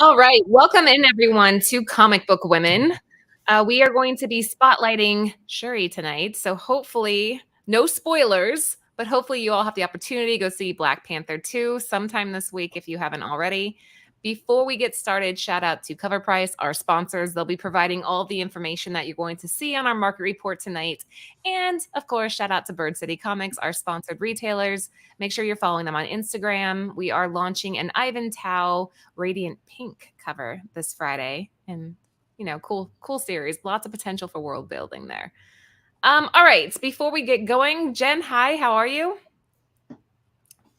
All right. Welcome in, everyone, to Comic Book Women. We are going to be spotlighting Shuri tonight. So hopefully, no spoilers, but hopefully you all have the opportunity to go see Black Panther 2 sometime this week if you haven't already. Before we get started, shout out to Cover Price, our sponsors. They'll be providing all the information that you're going to see on our market report tonight. And of course, shout out to Bird City Comics, our sponsored retailers. Make sure you're following them on Instagram. We are launching an Ivan Tao Radiant Pink cover this Friday. And, cool series. Lots of potential for world building there. All right. Before we get going, Jen, hi, how are you?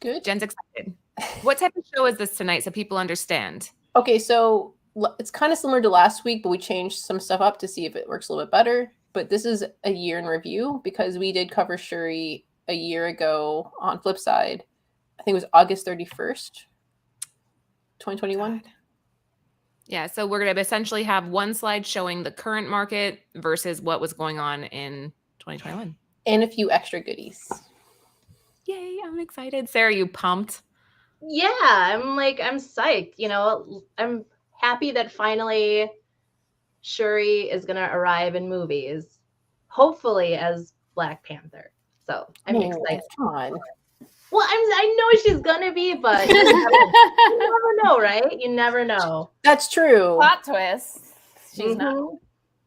Good. Jen's excited. What type of show is this tonight so people understand? Okay, so it's kind of similar to last week, but we changed some stuff up to see if it works a little bit better. But this is a year in review because we did cover Shuri a year ago on Flipside. I think it was August 31st, 2021. Yeah, so we're going to essentially have one slide showing the current market versus what was going on in 2021. And a few extra goodies. Yay, I'm excited. Sarah, you pumped? Yeah, I'm psyched. I'm happy that finally Shuri is going to arrive in movies, hopefully as Black Panther. So I'm excited. Come on. Well, I know she's going to be, but you never know, right? You never know. That's true. Plot twist. She's not.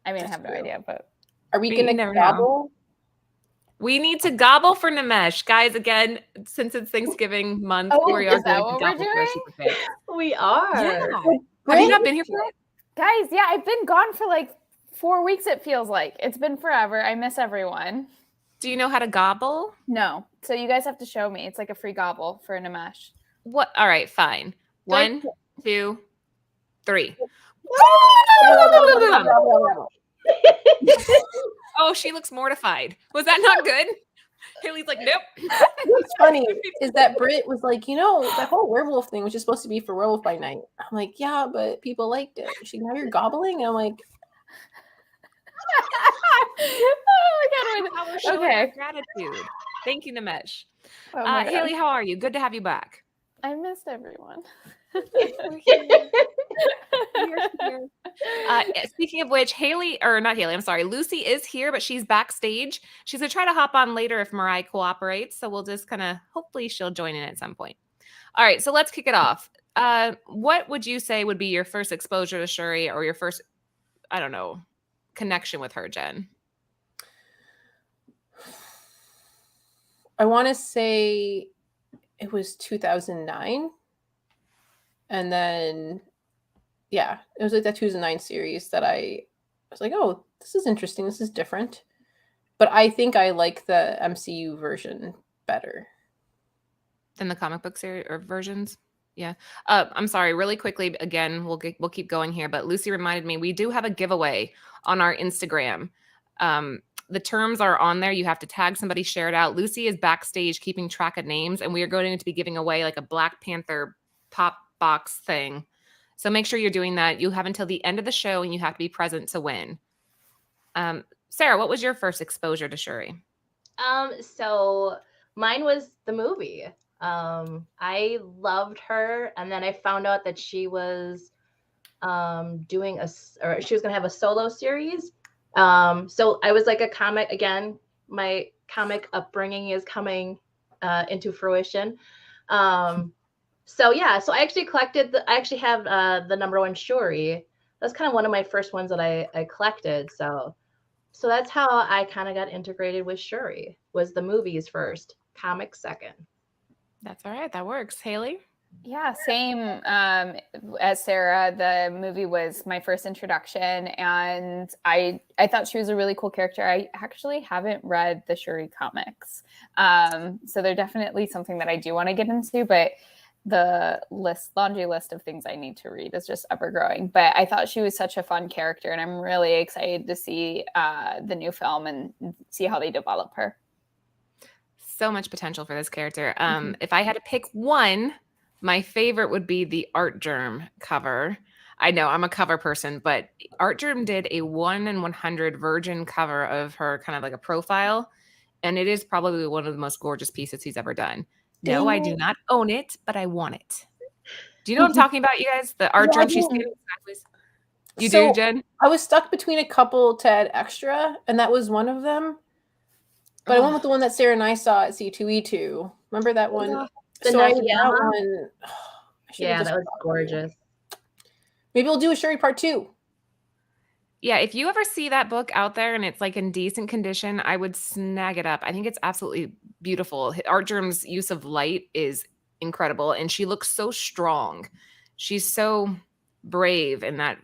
I mean, I have no idea, but. Are we going to gobble? We need to gobble for Nimesh. Guys, again, since it's Thanksgiving month, we are going to gobble for Super Fit. We are. Yeah. Have you not been here for it? Guys, yeah, I've been gone for like 4 weeks, it feels like. It's been forever. I miss everyone. Do you know how to gobble? No. So you guys have to show me. It's like a free gobble for Nimesh. What? All right, fine. 1, 2, 3. Oh, she looks mortified. Was that not good? Haley's like, nope. What's funny is that Britt was like, that whole werewolf thing was just supposed to be for Werewolf by Night. I'm like, yeah, but people liked it. Now you're gobbling? And I'm like, oh my God. Okay. Gratitude. Thank you, Nimesh. Haley, how are you? Good to have you back. I missed everyone. We're here. Speaking of which, Lucy is here, but she's backstage. She's going to try to hop on later if Mariah cooperates. So we'll just hopefully she'll join in at some point. All right, so let's kick it off. What would you say would be your first exposure to Shuri or your first, connection with her, Jen? I want to say it was 2009. And then, yeah, it was like that 2009 series that I was like, oh, this is interesting. This is different. But I think I like the MCU version better. Than the comic book series or versions? Yeah. I'm sorry, really quickly, again, we'll keep going here, but Lucy reminded me we do have a giveaway on our Instagram. The terms are on there. You have to tag somebody, share it out. Lucy is backstage keeping track of names, and we are going to be giving away like a Black Panther pop box thing. So make sure you're doing that. You have until the end of the show, and you have to be present to win. Sarah, what was your first exposure to Shuri? So mine was the movie. I loved her, and then I found out that she was she was going to have a solo series. So I was like a comic, again, my comic upbringing is coming into fruition. So I actually have the #1 Shuri. That's kind of one of my first ones that I collected. So that's how I kind of got integrated with Shuri, was the movies first, comics second. That's all right. That works. Haley? Yeah, same as Sarah. The movie was my first introduction, and I thought she was a really cool character. I actually haven't read the Shuri comics, so they're definitely something that I do want to get into, but the laundry list of things I need to read is just ever growing. But I thought she was such a fun character, and I'm really excited to see the new film and see how they develop her. So much potential for this character. If I had to pick one, my favorite would be the Art Germ cover. I know I'm a cover person, but Art Germ did a 1 in 100 virgin cover of her, kind of like a profile, and it is probably one of the most gorgeous pieces he's ever done. No, I do not own it, but I want it. Do you know what I'm talking about, you guys? The art Yeah, I drum she's do. standing sideways. You So, do, Jen? I was stuck between a couple to add extra, and that was one of them. But I went with the one that Sarah and I saw at C2E2. Remember that one? The So I that Nakayama? one. I should have Yeah, just that was followed you. gorgeous. Maybe we'll do a Shuri part 2. Yeah, if you ever see that book out there and it's like in decent condition, I would snag it up. I think it's absolutely beautiful. Artgerm's use of light is incredible, and she looks so strong. She's so brave in that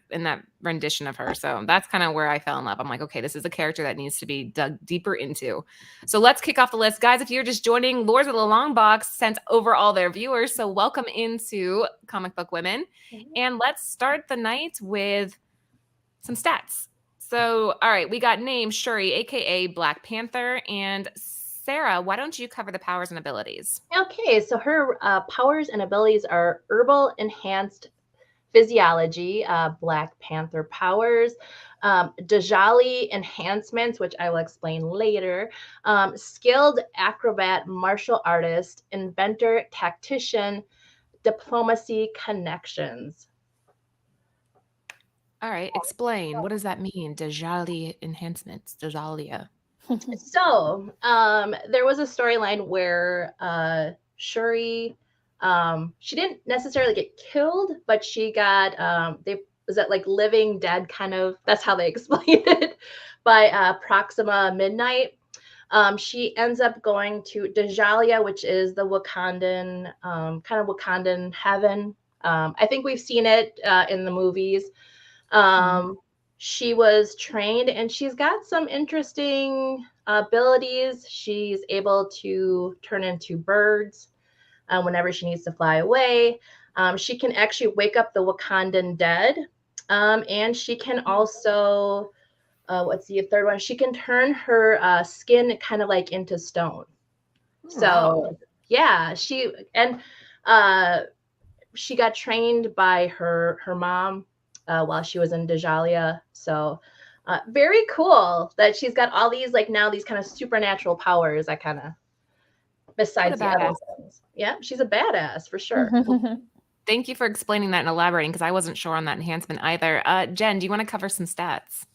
rendition of her. So that's kind of where I fell in love. I'm like, okay, this is a character that needs to be dug deeper into. So let's kick off the list. Guys, if you're just joining, Lords of the Long Box sent over all their viewers. So welcome into Comic Book Women. And let's start the night with some stats. So, all right, we got named Shuri, aka Black Panther, and Sarah. Why don't you cover the powers and abilities? Okay, so her powers and abilities are herbal enhanced physiology, Black Panther powers, Dajali enhancements, which I will explain later, skilled acrobat, martial artist, inventor, tactician, diplomacy, connections. All right, explain. What does that mean? Dajali enhancements, Dajalia. So there was a storyline where Shuri, she didn't necessarily get killed, but she got was that like living dead kind of, that's how they explained it, by Proxima Midnight. She ends up going to Dajalia, which is the Wakandan, kind of Wakandan heaven. I think we've seen it in the movies. She was trained and she's got some interesting abilities. She's able to turn into birds whenever she needs to fly away. She can actually wake up the Wakandan dead. And she can also, what's the third one? She can turn her skin kind of like into stone. So, yeah, she got trained by her mom while she was in Dajalia. So very cool that she's got all these like now these kind of supernatural powers that kind of besides the other things. Yeah, she's a badass for sure. Thank you for explaining that and elaborating because I wasn't sure on that enhancement either. Jen, do you want to cover some stats?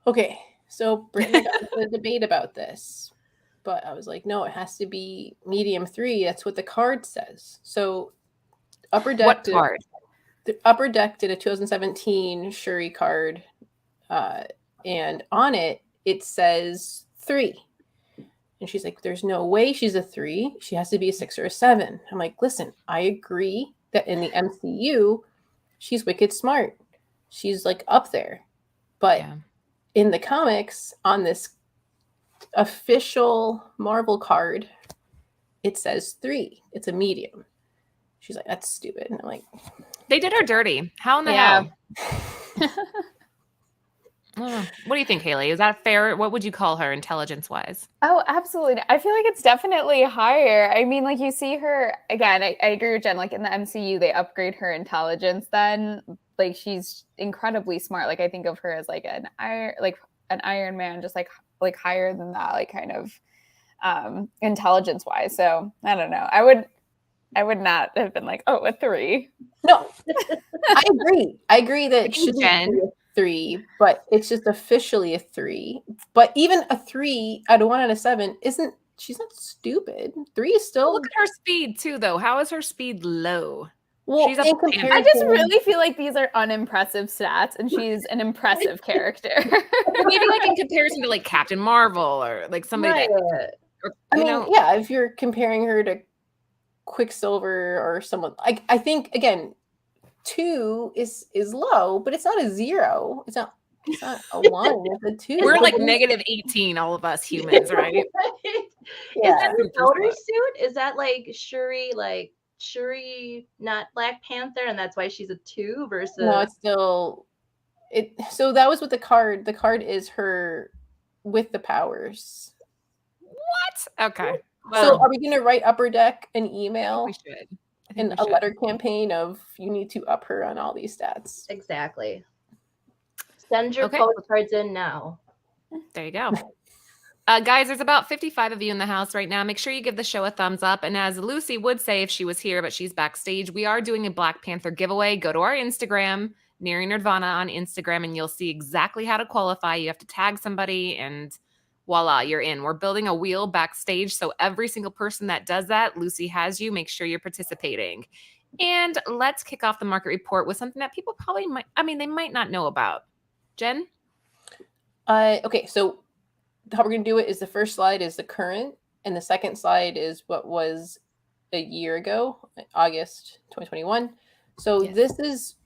Okay, so Brittany got into a debate about this, but I was like, no, it has to be medium 3. That's what the card says. So Upper Deck. What card? The Upper Deck did a 2017 Shuri card, and on it says 3. And she's like, there's no way she's a 3. She has to be a 6 or a 7. I'm like, listen, I agree that in the MCU, she's wicked smart. She's like up there. But in the comics, on this official Marvel card, it says 3. It's a medium. She's like, that's stupid. And I'm like, they did her dirty. How in the hell? What do you think, Haley? Is that fair? What would you call her intelligence-wise? Oh, absolutely. I feel like it's definitely higher. I mean, like you see her, again, I agree with Jen, like in the MCU, they upgrade her intelligence then. Like she's incredibly smart. Like I think of her as like an Iron Man, just like higher than that, like kind of intelligence-wise. So I don't know. I would not have been like, oh, a 3. No, I agree. I agree that it should be a 3, but it's just officially a 3. But even a 3 out of 1 out of 7 she's not stupid. 3 is still. Look at her speed too, though. How is her speed low? Well, she's I just really feel like these are unimpressive stats, and she's an impressive character. Maybe like in comparison to like Captain Marvel or like somebody. I mean, yeah, if you're comparing her to Quicksilver or someone, I think again, 2 is low, but it's not a 0. It's not a 1. It's a 2. We're like negative 18, all of us humans, right? Yeah. Is that the outer suit? Is that like Shuri, not Black Panther, and that's why she's a 2 versus? No, it's still it. So that was what the card. The card is her with the powers. What? Okay. Well, so are we going to write Upper Deck an email? We should. And a letter campaign of you need to up her on all these stats. Exactly. Send your postcards in now. There you go. Guys, there's about 55 of you in the house right now. Make sure you give the show a thumbs up. And as Lucy would say if she was here, but she's backstage, we are doing a Black Panther giveaway. Go to our Instagram, Nearing Nirvana on Instagram, and you'll see exactly how to qualify. You have to tag somebody, and voila, you're in. We're building a wheel backstage, so every single person that does that, Lucy has you. Make sure you're participating. And let's kick off the market report with something that people probably they might not know about. Jen? Okay, so how we're going to do it is the first slide is the current, and the second slide is what was a year ago, August 2021. So Yes. This is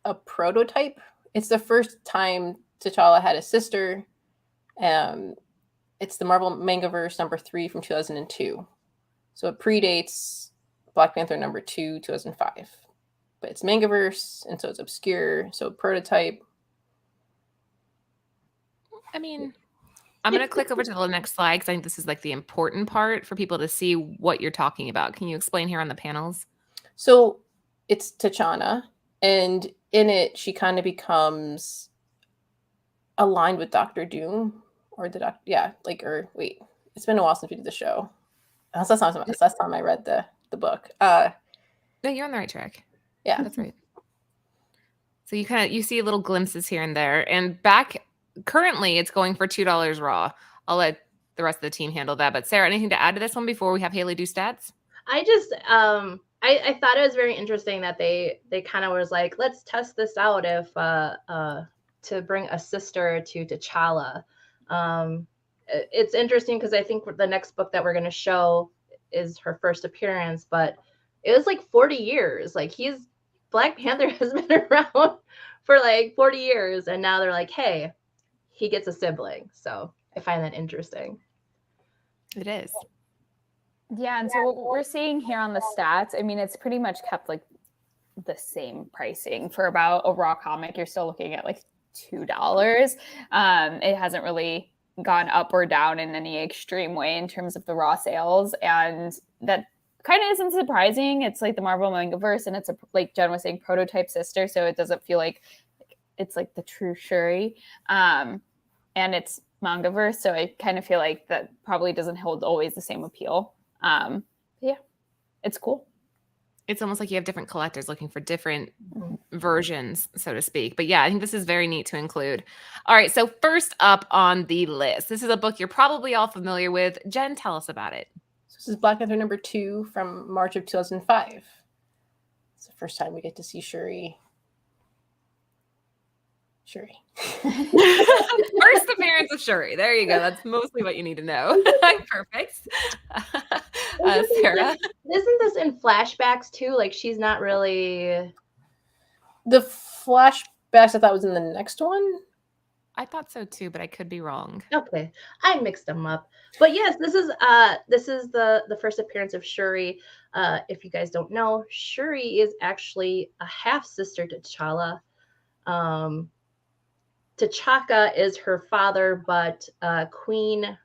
a prototype. It's the first time T'Challa had a sister. It's the Marvel Mangaverse number 3 from 2002. So it predates Black Panther number 2, 2005. But it's Mangaverse, and so it's obscure. So prototype. I mean, I'm going to click over to the next slide because I think this is like the important part for people to see what you're talking about. Can you explain here on the panels? So it's T'Challa, and in it, she kind of becomes aligned with Doctor Doom, or the Doctor. Yeah, it's been a while since we did the show. That's last time I read the book. No, you're on the right track. Yeah, That's right. So you see little glimpses here and there, and currently it's going for $2 raw. I'll let the rest of the team handle that. But Sarah, anything to add to this one before we have Haley do stats? I just I thought it was very interesting that they kind of was like, let's test this out if to bring a sister to T'Challa. It's interesting because I think the next book that we're going to show is her first appearance, but it was like 40 years. Like Black Panther has been around for like 40 years, and now they're like, hey, he gets a sibling. So I find that interesting. It is. Yeah, and so what we're seeing here on the stats, I mean, it's pretty much kept like the same pricing for about a raw comic. You're still looking at like $2. It hasn't really gone up or down in any extreme way in terms of the raw sales, and that kind of isn't surprising. It's like the Marvel Mangaverse, and it's like Jen was saying, prototype sister, so it doesn't feel like it's like the true Shuri, and it's Mangaverse, so I kind of feel like that probably doesn't hold always the same appeal. Yeah, it's cool. It's almost like you have different collectors looking for different versions, so to speak. But yeah, I think this is very neat to include. All right, so first up on the list, this is a book you're probably all familiar with. Jen, tell us about it. So this is Black Panther number 2 from March of 2005. It's the first time we get to see Shuri. First appearance of Shuri. There you go. That's mostly what you need to know. Perfect. Sarah? Isn't this in flashbacks too? Like she's not really... The flashbacks I thought was in the next one. I thought so too, but I could be wrong. Okay, I mixed them up. But yes, this is the first appearance of Shuri. If you guys don't know, Shuri is actually a half sister to T'Challa. T'Chaka is her father, but Queen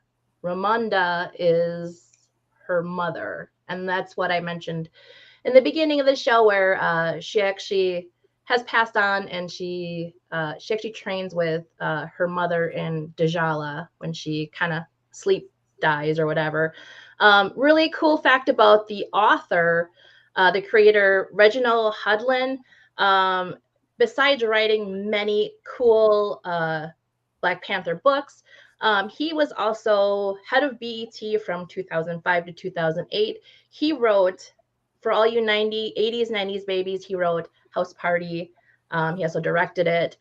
Ramonda is her mother. And that's what I mentioned in the beginning of the show, where she actually has passed on, and she actually trains with her mother in Djala when she kind of sleep dies or whatever. Really cool fact about the author, the creator, Reginald Hudlin. Besides writing many cool Black Panther books, he was also head of BET from 2005 to 2008. He wrote, for all you 80s, 90s babies, he wrote House Party. He also directed it.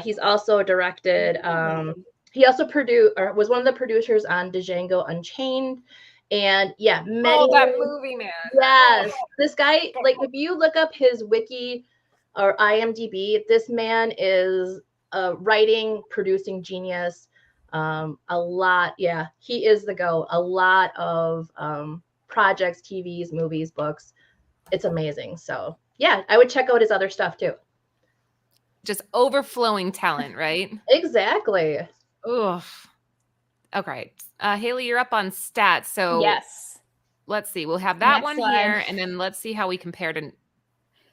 He's also directed, he also produced, or was one of the producers on Django Unchained. And yeah, that movie, man. Yes. This guy, like if you look up his wiki or IMDb, this man is a writing, producing genius. A lot, yeah, he is the GOAT. A lot of projects, TVs, movies, books. It's amazing. So yeah, I would check out his other stuff too. Just overflowing talent, right? Exactly. Oof. Okay. Haley, you're up on stats. So Yes. Let's see. We'll have that Next one slide. here, and then let's see how we compare to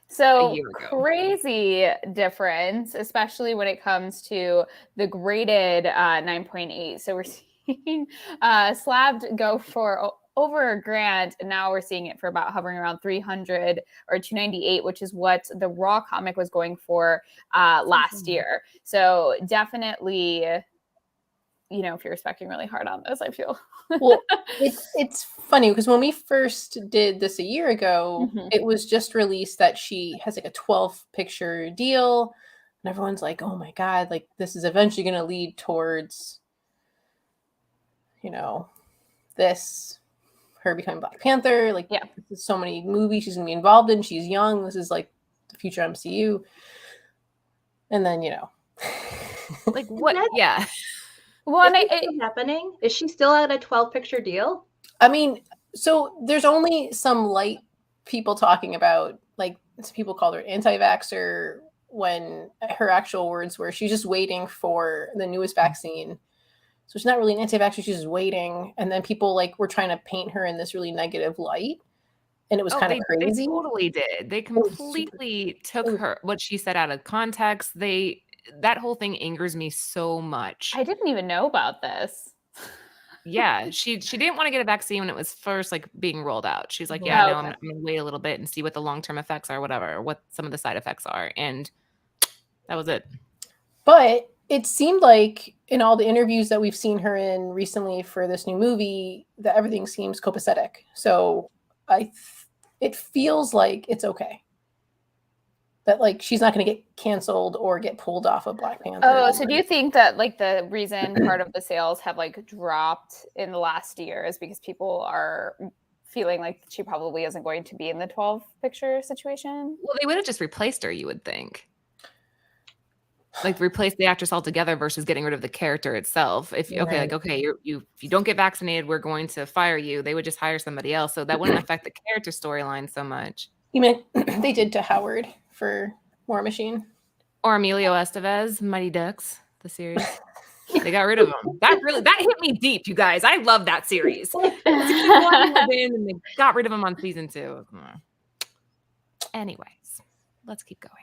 So a year ago. Crazy difference, especially when it comes to the graded 9.8. So we're slabbed go for over $1,000, and now we're seeing it for about hovering around 300 or 298, which is what the Raw comic was going for last year. So definitely, you know, if you're respecting really hard on this, I feel. Well, it's funny because when we first did this a year ago, it was just released that she has like a 12 picture deal, and everyone's like, oh my God, like this is eventually going to lead towards, you know, her becoming Black Panther. Like, Yeah. there's so many movies she's gonna be involved in. She's young. This is like the future MCU. And then, you know, Like what? Yeah. Well, Is it still happening? Is she still at a 12 picture deal? I mean, so there's only some light people talking about, like, some people called her anti-vaxxer when her actual words were she's just waiting for the newest vaccine. So she's not really an anti-vaxxer, she's just waiting. And then people like were trying to paint her in this really negative light. And it was kind of crazy. They totally did. They completely took her what she said out of context. That whole thing angers me so much. I didn't even know about this. Yeah, she didn't want to get a vaccine when it was first like being rolled out. She's like, yeah, no, I'm gonna wait a little bit and see what the long-term effects are, whatever, or what some of the side effects are. And that was it. But it seemed like in all the interviews that we've seen her in recently for this new movie that everything seems copacetic. So it feels like it's okay. That like she's not going to get canceled or get pulled off of Black Panther. Oh, so do you think that like the reason part of the sales have like dropped in the last year is because people are feeling like she probably isn't going to be in the 12 picture situation? Well, they would have just replaced her, you would think. Like replace the actress altogether versus getting rid of the character itself. If you if you don't get vaccinated, we're going to fire you. They would just hire somebody else, so that wouldn't affect the character storyline so much. You mean they did to Howard for War Machine or Emilio Estevez, Mighty Ducks, the series? They got rid of him. That hit me deep, you guys. I love that series. And they got rid of him on season 2. Anyways, let's keep going.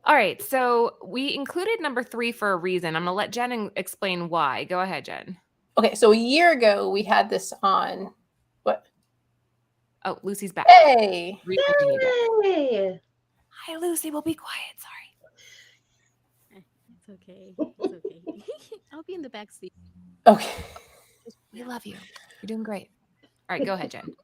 All right, so we included number 3 for a reason. I'm going to let Jen explain why. Go ahead, Jen. Okay, so a year ago, we had this on. What? Oh, Lucy's back. Hey! Yay! Hi, Lucy. We'll be quiet. Sorry. It's okay. It's okay. I'll be in the back seat. Okay. We love you. You're doing great. All right, go ahead, Jen.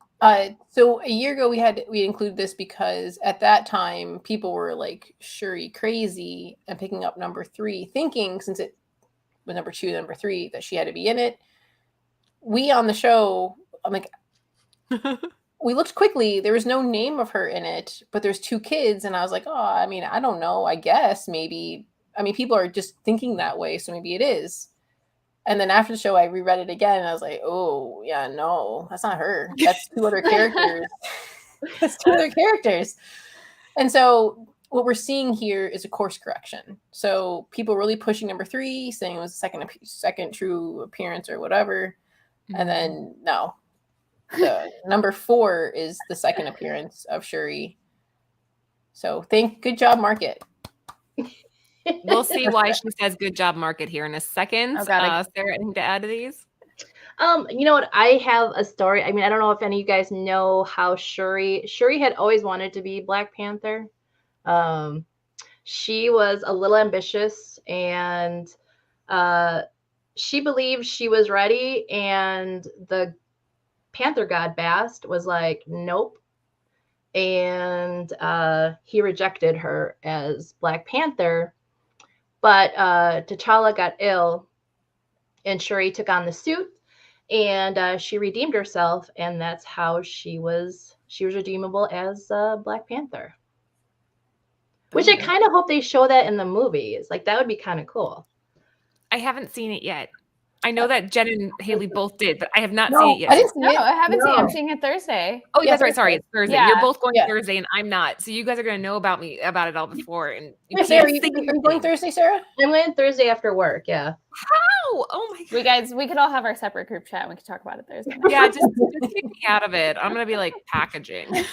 So a year ago we included this because at that time people were like Shuri crazy and picking up number 3, thinking since it was number 2, number 3 that she had to be in it. We on the show, I'm like, we looked quickly. There was no name of her in it, but there's 2 kids, and I was like, oh, I mean, I don't know. I guess maybe. I mean, people are just thinking that way, so maybe it is. And then after the show, I reread it again, and I was like, oh, yeah, no, that's not her. That's 2 other characters. That's 2 other characters. And so what we're seeing here is a course correction. So people really pushing number 3, saying it was a second true appearance or whatever. Mm-hmm. And then, no. The number 4 is the second appearance of Shuri. So good job, market. We'll see why she says good job market here in a second. Sarah, anything to add to these? You know what? I have a story. I mean, I don't know if any of you guys know how Shuri had always wanted to be Black Panther. She was a little ambitious, and she believed she was ready, and the Panther god Bast was like, nope. And he rejected her as Black Panther. But T'Challa got ill, and Shuri took on the suit, and she redeemed herself, and that's how she was redeemable as Black Panther. Which I kind of hope they show that in the movies. Like, that would be kind of cool. I haven't seen it yet. I know that Jen and Haley both did, but I have not seen it yet. I didn't see it. I haven't seen it. I'm seeing it Thursday. Oh, that's right. Sorry, it's Thursday. Yeah. You're both going Thursday, and I'm not. So you guys are going to know about it all before. And Sarah, are you going Thursday, Sarah? I'm going Thursday after work. Yeah. How? Oh my God. We could all have our separate group chat, and we could talk about it Thursday. Yeah, just kick me out of it. I'm going to be like packaging. That's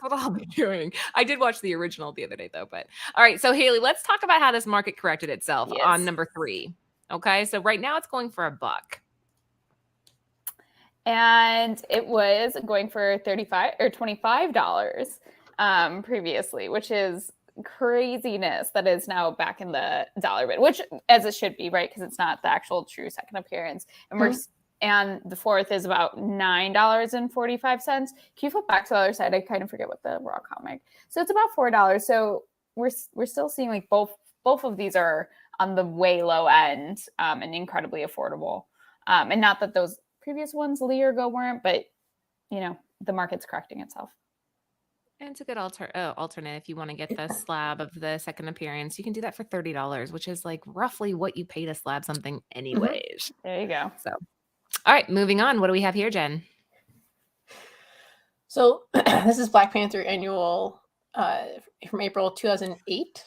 what I'll be doing. I did watch the original the other day, though. But all right. So Haley, let's talk about how this market corrected itself on number 3. Okay, so right now it's going for $1. And it was going for $35 or $25 previously, which is craziness that is now back in the dollar bid, which as it should be, right? Because it's not the actual true second appearance. And and the fourth is about $9.45. Can you flip back to the other side? I kind of forget what the raw comic. So it's about $4. So we're still seeing like both of these are on the way low end and incredibly affordable. And not that those previous ones a year ago weren't, but you know, the market's correcting itself. And it's a good alternate if you want to get the slab of the second appearance. You can do that for $30, which is like roughly what you pay to slab something anyways. There you go. So, all right, moving on. What do we have here, Jen? So this is Black Panther annual from April 2008.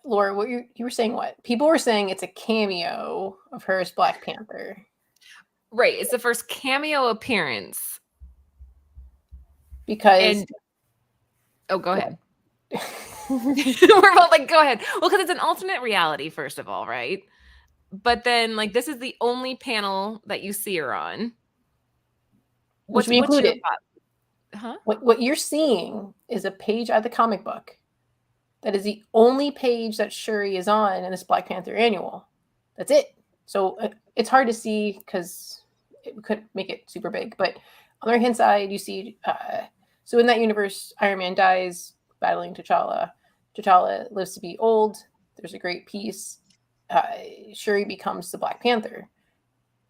Laura, what you were saying? What people were saying? It's a cameo of her as Black Panther. Right, it's the first cameo appearance. Because go ahead. We're both like, go ahead. Well, because it's an alternate reality, first of all, right? But then, like, this is the only panel that you see her on. Which we included. Huh? What you're seeing is a page out of the comic book. That is the only page that Shuri is on in this Black Panther annual. That's it. So it's hard to see because it could make it super big. But on the right-hand side, you see... so in that universe, Iron Man dies battling T'Challa. T'Challa lives to be old. There's a great peace. Shuri becomes the Black Panther.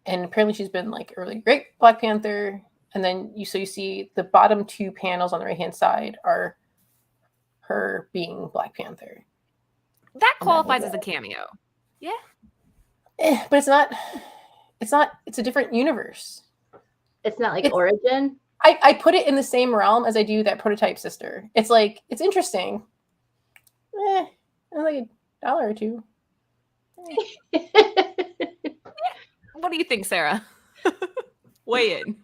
And apparently she's been like a really great Black Panther. And then you see the bottom two panels on the right-hand side are her being Black Panther. That qualifies as a cameo. Yeah. But it's not, it's a different universe. It's not like origin. I put it in the same realm as I do that Prototype Sister. It's like, it's interesting. Like $1 or $2. What do you think, Sarah? Weigh in.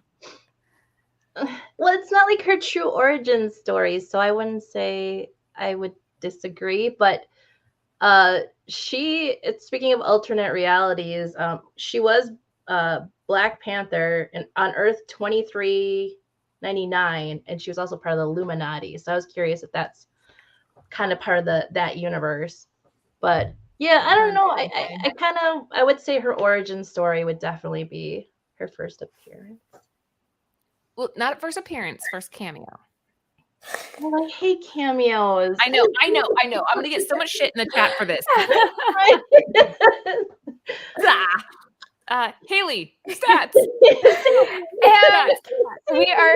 Well, it's not like her true origin story, so I wouldn't say I would disagree. But speaking of alternate realities, she was Black Panther on Earth 2399, and she was also part of the Illuminati. So I was curious if that's kind of part of that universe. But yeah, I don't know. I would say her origin story would definitely be her first appearance. Well, not at first appearance, first cameo. Well, I hate cameos. I know. I'm gonna get so much shit in the chat for this. Haley, stats. And we are.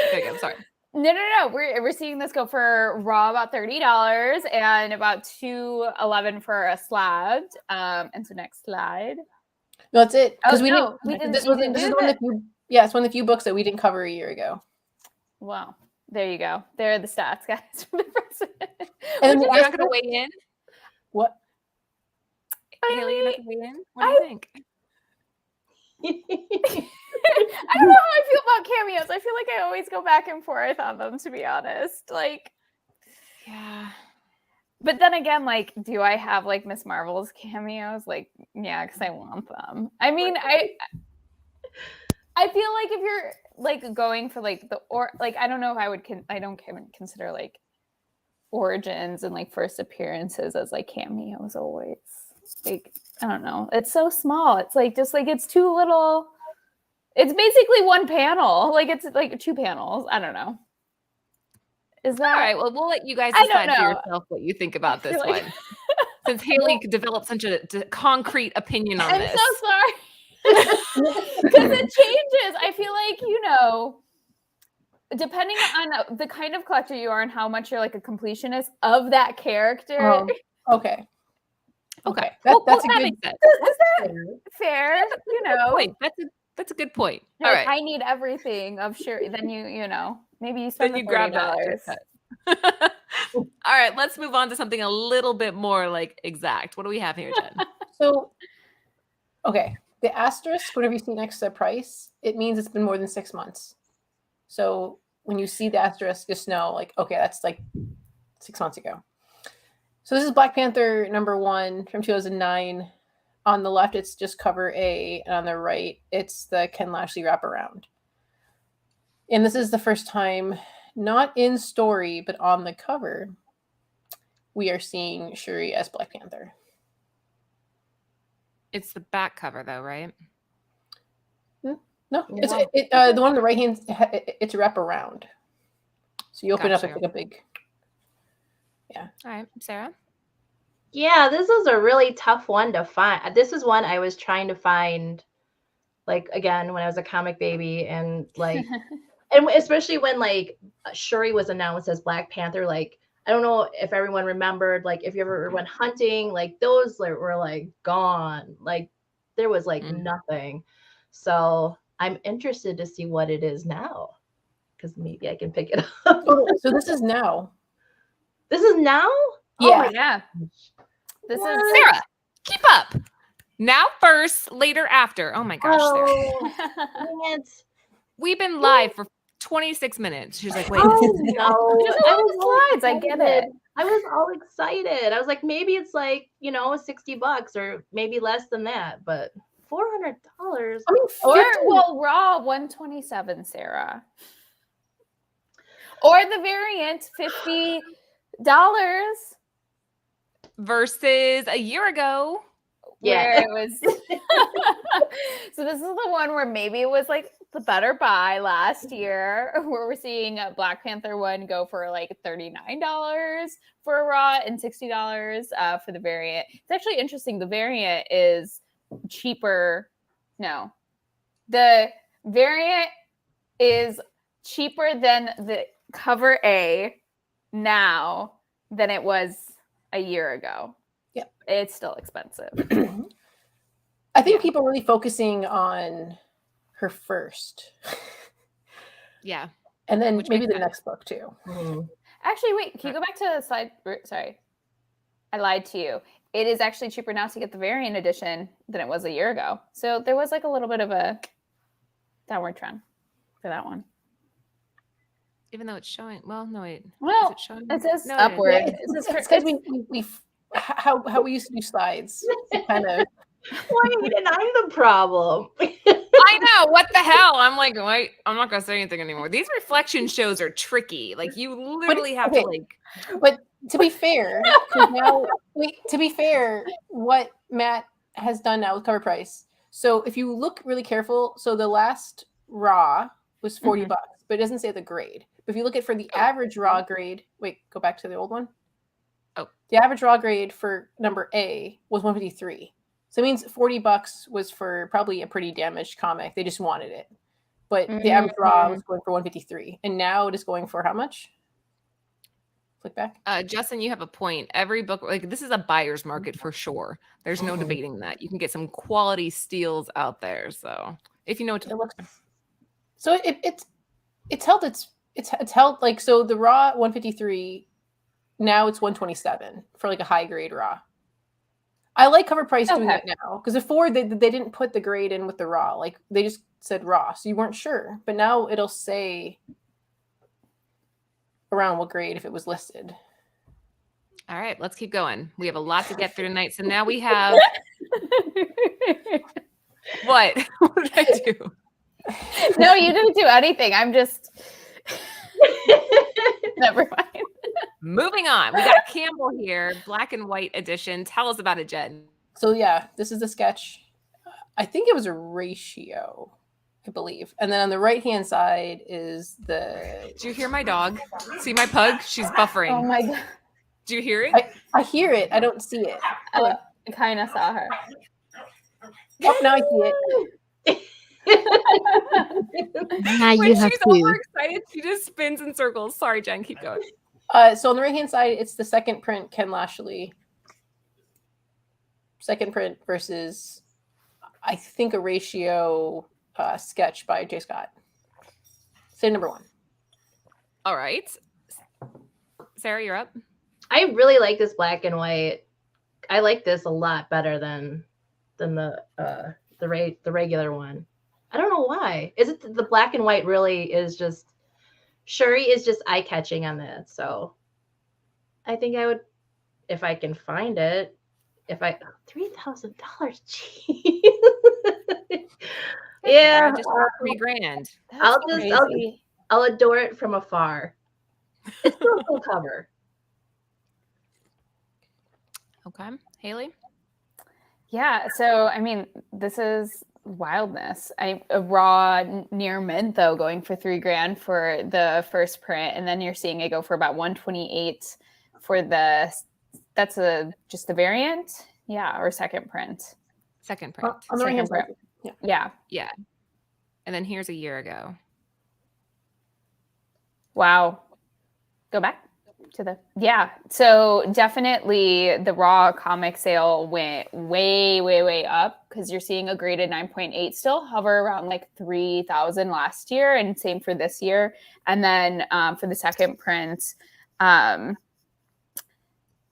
Okay, I'm sorry. No. We're seeing this go for raw about $30 and about $2.11 for a slab. And so next slide. No, that's it. Because it's one of the few books that we didn't cover a year ago. Wow. There you go. There are the stats, guys. And you're not going to weigh in? What? Haley, you're not going to weigh in? What do you think? I don't know how I feel about cameos. I feel like I always go back and forth on them, to be honest. Like, yeah. But then again, like, do I have like Miss Marvel's cameos? Like, yeah, because I want them. I mean, I feel like if you're like going for like I don't know if I would I don't consider like origins and like first appearances as like cameos always. Like, I don't know. It's so small. It's like just like it's too little. It's basically one panel. Like it's like 2 panels. I don't know. Is that all right? Well, we'll let you guys decide for yourself what you think about this one. Since Haley could develop such a concrete opinion on this. I'm so sorry. Because it changes. I feel like, depending on the kind of collector you are and how much you're like a completionist of that character. Okay. That's a good. Is that fair? That's a good point. All right. I need everything of Shuri. Then maybe you spend the $40. All right, let's move on to something a little bit more like exact. What do we have here, Jen? So, okay, the asterisk, whatever you see next to the price, it means it's been more than 6 months. So when you see the asterisk, just know, like, okay, that's like 6 months ago. So this is Black Panther #1 from 2009. On the left, it's just cover A, and on the right, it's the Ken Lashley wraparound. And this is the first time, not in story, but on the cover, we are seeing Shuri as Black Panther. It's the back cover, though, right? No, it's No. the one on the right hand. It's a wraparound. So you open up, Gotcha. it's like a big. All right, Sarah. Yeah, this is a really tough one to find. This is one I was trying to find, like, again, when I was a comic baby, and like, and especially when like Shuri was announced as Black Panther. Like, I don't know if everyone remembered, like, if you ever went hunting, like those like were like gone. Like, there was like nothing. So I'm interested to see what it is now, because maybe I can pick it up. So this is now. This is now? Yeah. Oh my Yeah. This is Sarah, keep up. Now first, later after. Oh my gosh, Sarah. Oh, dang it. We've been live for 26 minutes. She's like, wait. Oh no. Just I all was the all slides. I get excited. it. I was all excited. I was like, maybe it's like, $60 or maybe less than that, but $400. I mean, Or 50 well, raw 127, Sarah. Or the variant $50 Versus a year ago. Yeah. where it was. So this is the one where maybe it was like the better buy last year, where we're seeing a Black Panther one go for like $39 for a raw and $60 for the variant. It's actually interesting. The variant is cheaper. No, the variant is cheaper than the cover A now than it was a year ago. Yeah. It's still expensive. I think people are really focusing on her first. Yeah. And then Which maybe makes the sense. next book too. Actually, wait, can you go back to the slide? Sorry. I lied to you. It is actually cheaper now to get the variant edition than it was a year ago. So there was like a little bit of a downward trend for that one. Even though it's showing. Well, no, wait. Well, Is it showing? it says No, upward. Yeah, It says it's because we how we used to do slides. Kind of. Wait, and I'm the problem. I know. What the hell? I'm like, wait, I'm not going to say anything anymore. These reflection shows are tricky. Like, you literally have to, okay. like. But to be fair, 'cause now, to be fair, what Matt has done now with cover price. So if you look really careful, so the last raw was $40, but it doesn't say the grade. But if you look at for the average raw grade, wait, go back to the old one. Oh, the average raw grade for number A was $153. So it means $40 was for probably a pretty damaged comic. They just wanted it. But the average raw was going for $153. And now it is going for how much? Click back. Justin, you have a point. Every book, like, this is a buyer's market for sure. There's no debating that. You can get some quality steals out there. So if you know what to look. So it's held it's held like, so the raw 153, now it's 127 for like a high grade raw. I like cover price doing that now, because before they didn't put the grade in with the raw. Like, they just said raw, so you weren't sure. But now it'll say around what grade if it was listed. All right, let's keep going. We have a lot to get through tonight. So now we have what? What did I do? No, you didn't do anything. I'm just never mind. Moving on. We got Campbell here, black and white edition. Tell us about it, Jen. So yeah, this is the sketch. I think it was a ratio, I believe. And then on the right-hand side is the... Do you hear my dog? See my pug? She's buffering. Oh my God. Do you hear it? I hear it. I don't see it. I kind of saw her. Oh, now I see it. Now When you have she's to. overexcited, she just spins in circles. Sorry, Jen. Keep going. So on the right-hand side, it's the second print Ken Lashley. Second print versus, I think, a ratio sketch by J. Scott. Say number one. All right. Sarah, you're up. I really like this black and white. I like this a lot better than the regular one. I don't know why. Is it the black and white really is just... Shuri is just eye-catching on that, so I think I would if I can find it. If I $3,000, yeah, Just for $3,000. That's I'll crazy. I'll adore it from afar. It's still a cool cover. Okay, Haley. Yeah, so I mean, this is wildness. A raw near mint though, going for $3,000 for the first print, and then you're seeing it go for about 128 for that's just the variant, yeah, or second print. Second print. On the right hand Second side. print. Yeah. Yeah. Yeah. And then here's a year ago. Wow. Go back to so definitely the raw comic sale went way up, because you're seeing a graded 9.8 still hover around like 3,000 last year, and same for this year. And then for the second print, the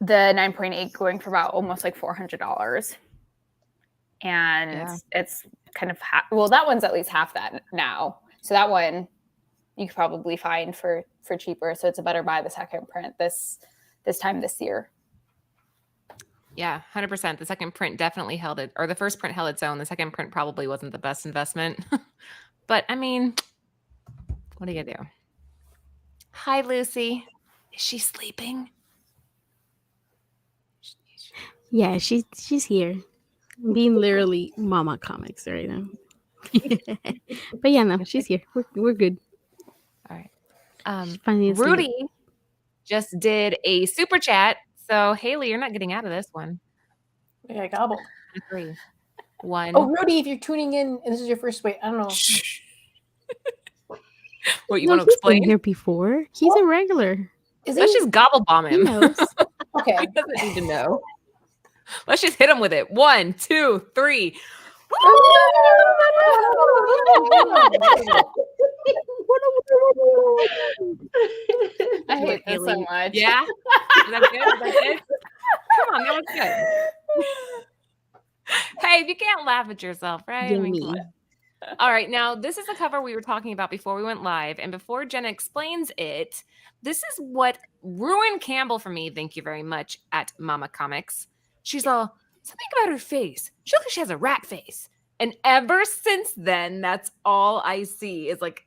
9.8 going for about almost like $400, and it's kind of that one's at least half that now, so that one you could probably find for cheaper. So it's a better buy the second print this time this year. Yeah, 100%. The second print definitely held it, or the first print held its own. The second print probably wasn't the best investment. But I mean, what are you gonna do? Hi, Lucy. Is she sleeping? Yeah, she's here. I'm being literally mama comics right now. But yeah, no, she's here. We're good. All right. Finally asleep. Rudy just did a super chat. So Haley, you're not getting out of this one. Yeah, gobbled. 3, 1. Oh, Rudy, if you're tuning in and this is your first I don't know. What, you No, want to he's been explain? here before. He's a regular. Let's just gobble bomb He him. knows. Okay. He doesn't need to know. Let's just hit him with it. 1, 2, 3. I hate this so much. Yeah? Is that good? Is that good? Come on, that was good. Hey, you can't laugh at yourself, right? I mean, come Yummy. on. All right, now this is the cover we were talking about before we went live, and before Jenna explains it, this is what ruined Campbell for me. Thank you very much at Mama Comics. She's all, something about her face. She looks like she has a rat face. And ever since then, that's all I see is like,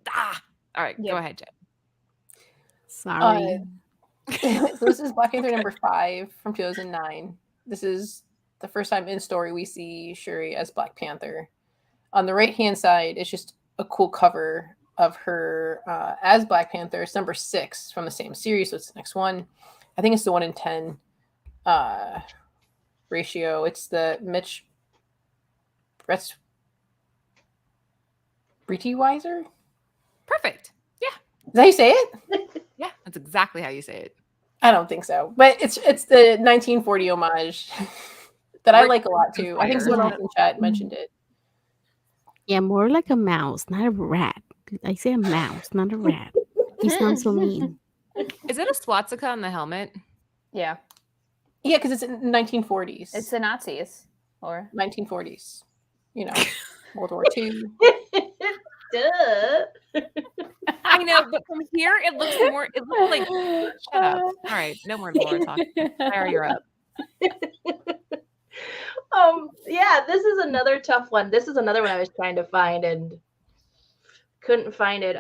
ah. All right, go ahead, Jen. Sorry. So this is Black Panther number 5 from 2009. This is the first time in story we see Shuri as Black Panther. On the right-hand side, it's just a cool cover of her as Black Panther. It's number 6 from the same series, so it's the next one. I think it's the 1-in-10 ratio. It's the Mitch Breetewiser? Perfect. Yeah. Is that how you say it? Yeah, that's exactly how you say it. I don't think so. But it's the 1940 homage that I like a lot too. I think someone else in chat mentioned it. Yeah, more like a mouse, not a rat. I say a mouse, not a rat. He sounds so mean. Is it a swastika on the helmet? Yeah. Yeah, because it's in the 1940s. It's the Nazis. Or 1940s. You know, World War II. Duh. I know, but from here it looks like shut up. All right, no more Laura talking. Claire, you're up. Yeah, this is another tough one. This is another one I was trying to find and couldn't find it.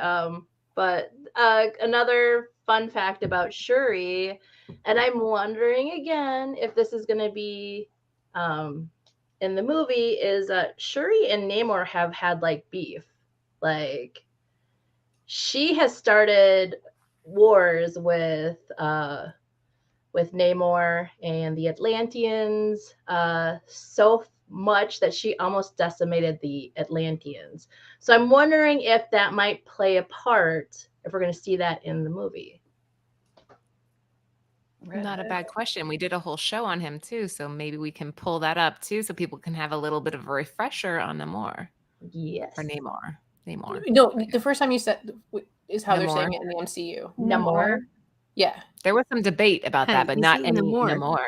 But another fun fact about Shuri, and I'm wondering again if this is going to be in the movie, is Shuri and Namor have had like beef. Like, she has started wars with Namor and the Atlanteans so much that she almost decimated the Atlanteans. So I'm wondering if that might play a part, if we're going to see that in the movie. Not a bad question. We did a whole show on him too, so maybe we can pull that up too, so people can have a little bit of a refresher on Namor. Yes. Or Namor. No, the first time you said is how they're Namor. saying it in the MCU. Namor. Yeah. There was some debate about that, but not any Namor. Well,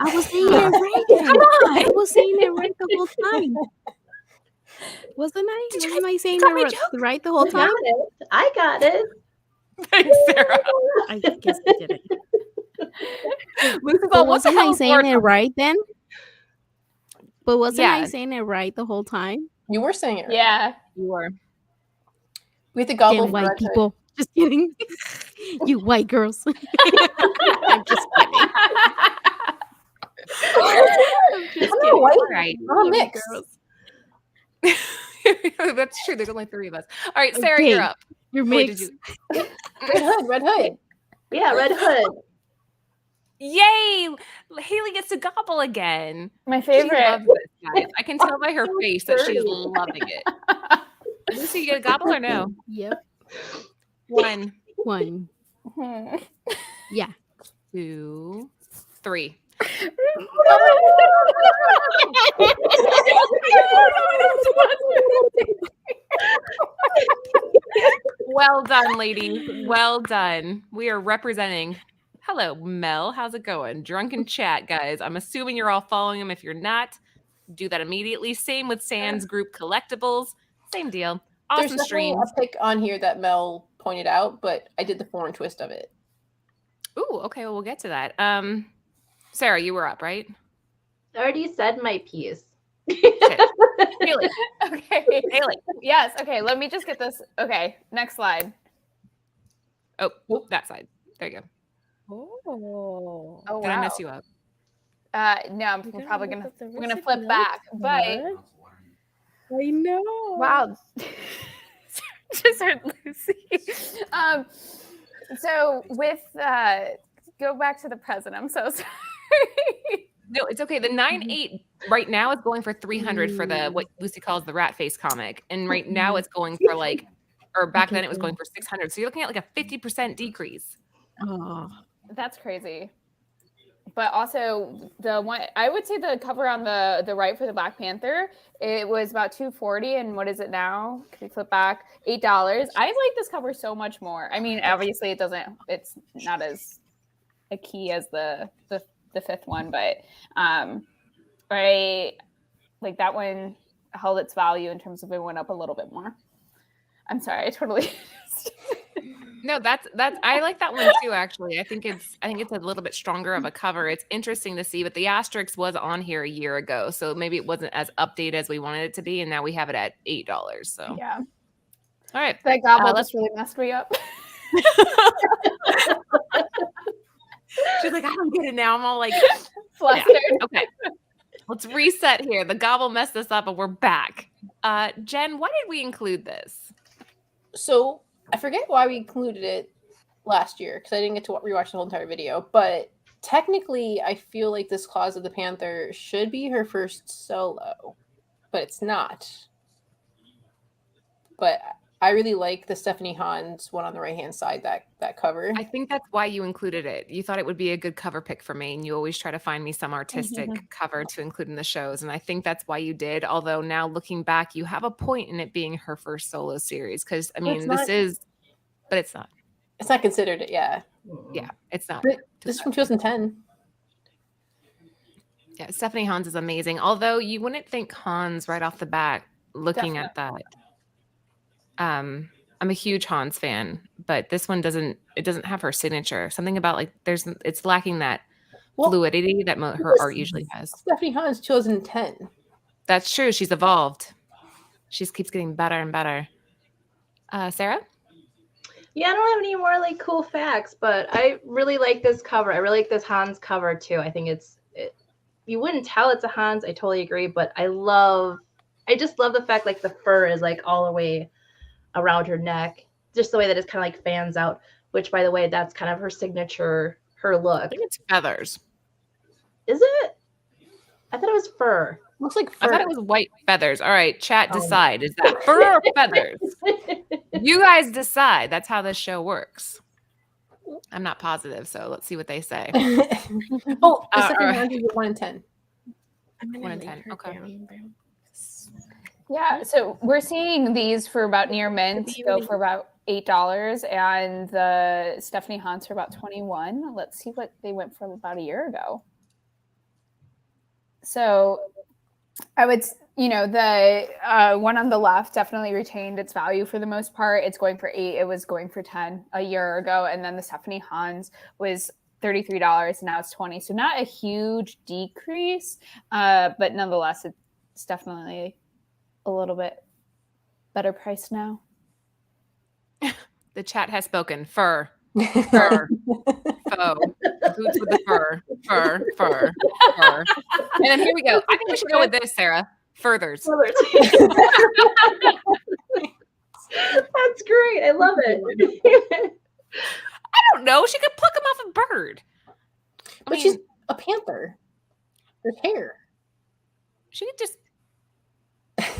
I was saying it right. Come on. I was saying it right the whole time. Wasn't I? Wasn't I saying it right the whole time? I got it. Thanks, Sarah. I guess I didn't. Lucy's But all, what the wasn't hell I is saying Lord it Humphrey? right then? But wasn't I Yeah. saying it right the whole time? You were saying it right. Yeah. You were. We have to gobble Damn for white Red Hood. people. Just kidding. You white girls. I'm just kidding. I'm just I'm kidding. not white. All right. I'm a mix. That's true. There's only 3 of us. All right, Sarah, you're Okay, up. You're Wait, did mixed. you? Red Hood. Red Hood. Yeah, Red Hood. Yay! Haley gets to gobble again. My She favorite. loves this, guys. I can tell by her So face that she's dirty. loving it. Lucy, you get a gobble or no? Yep. 1, 1. Hmm. Yeah. 2, 3. Well done, ladies. Well done. We are representing. Hello, Mel. How's it going? Drunken chat, guys. I'm assuming you're all following him. If you're not, do that immediately. Same with Sans Group Collectibles. Same deal. There's Awesome definitely streams. a pic on here that Mel pointed out, but I did the foreign twist of it. Ooh, okay. Well, we'll get to that. Sarah, you were up, right? I already said my piece. Shit. Haley. Okay. Haley. Yes. Okay. Let me just get this. Okay. Next slide. Oh, that side. There you go. Oh. Did I mess you up? No, I'm probably gonna we're gonna flip back, but I know. wow, just heard Lucy. So with go back to the present. I'm so sorry. No, it's okay. The 9.8 right now is going for 300 for the what Lucy calls the rat face comic, and right now it's going for like, or back then it was going for 600. So you're looking at like a 50% decrease. Oh. That's crazy. But also the one I would say the cover on the right for the Black Panther, it was about $240, and what is it now? Can we flip back? $8. I like this cover so much more. I mean, obviously it's not as a key as the fifth one, but I like that one held its value in terms of it went up a little bit more. I'm sorry, I totally No, that's I like that one too, actually. I think it's a little bit stronger of a cover. It's interesting to see, but the asterisk was on here a year ago, so maybe it wasn't as updated as we wanted it to be, and now we have it at $8. So yeah. all right. That gobble just really messed me up. She's like, I don't get it now. I'm all like Flustered. yeah. Okay. Let's reset here. The gobble messed us up, but we're back. Jen, why did we include this? So I forget why we included it last year because I didn't get to rewatch the whole entire video. But technically, I feel like this Claws of the Panther should be her first solo, but it's not. But I really like the Stephanie Hans one on the right hand side, that cover. I think that's why you included it. You thought it would be a good cover pick for me, and you always try to find me some artistic cover to include in the shows. And I think that's why you did. Although now looking back, you have a point in it being her first solo series. Because I mean, but it's not. It's not considered it, yeah. Yeah, it's not. But this is from 2010. Yeah, Stephanie Hans is amazing. Although you wouldn't think Hans right off the bat looking at that. I'm a huge Hans fan, but this one doesn't have her signature. Something about like it's lacking that fluidity that her art usually has. Stephanie Hans 2010. That's true. She's evolved. She keeps getting better and better. Sarah? Yeah, I don't have any more like cool facts, but I really like this cover. I really like this Hans cover too. I think you wouldn't tell it's a Hans. I totally agree, but I just love the fact like the fur is like all the way around her neck, just the way that it's kind of like fans out, which by the way, that's kind of her signature, her look. I think it's feathers. Is it? I thought it was fur. Looks like fur. I thought it was white feathers. All right, chat, decide. Is that fur or feathers? You guys decide. That's how this show works. I'm not positive, so let's see what they say. Oh, the Stephanie Hans is 1 in 10. 1 in 10. Okay. Yeah, so we're seeing these for about near mint go for about $8, and the Stephanie Hans for about 21. Let's see what they went for about a year ago. So I would, the one on the left definitely retained its value for the most part. It's going for $8. It was going for $10 a year ago, and then the Stephanie Hans was $33, and now it's $20. So not a huge decrease, but nonetheless, it's definitely a little bit better price now. The chat has spoken. Fur. Fur. Faux. Boots with the fur. Fur. Fur. Fur. And then here we go. I think we should go with this, Sarah. Furthers. That's great. I love it. I don't know. She could pluck him off a bird. But she's a panther. There's hair. She could just.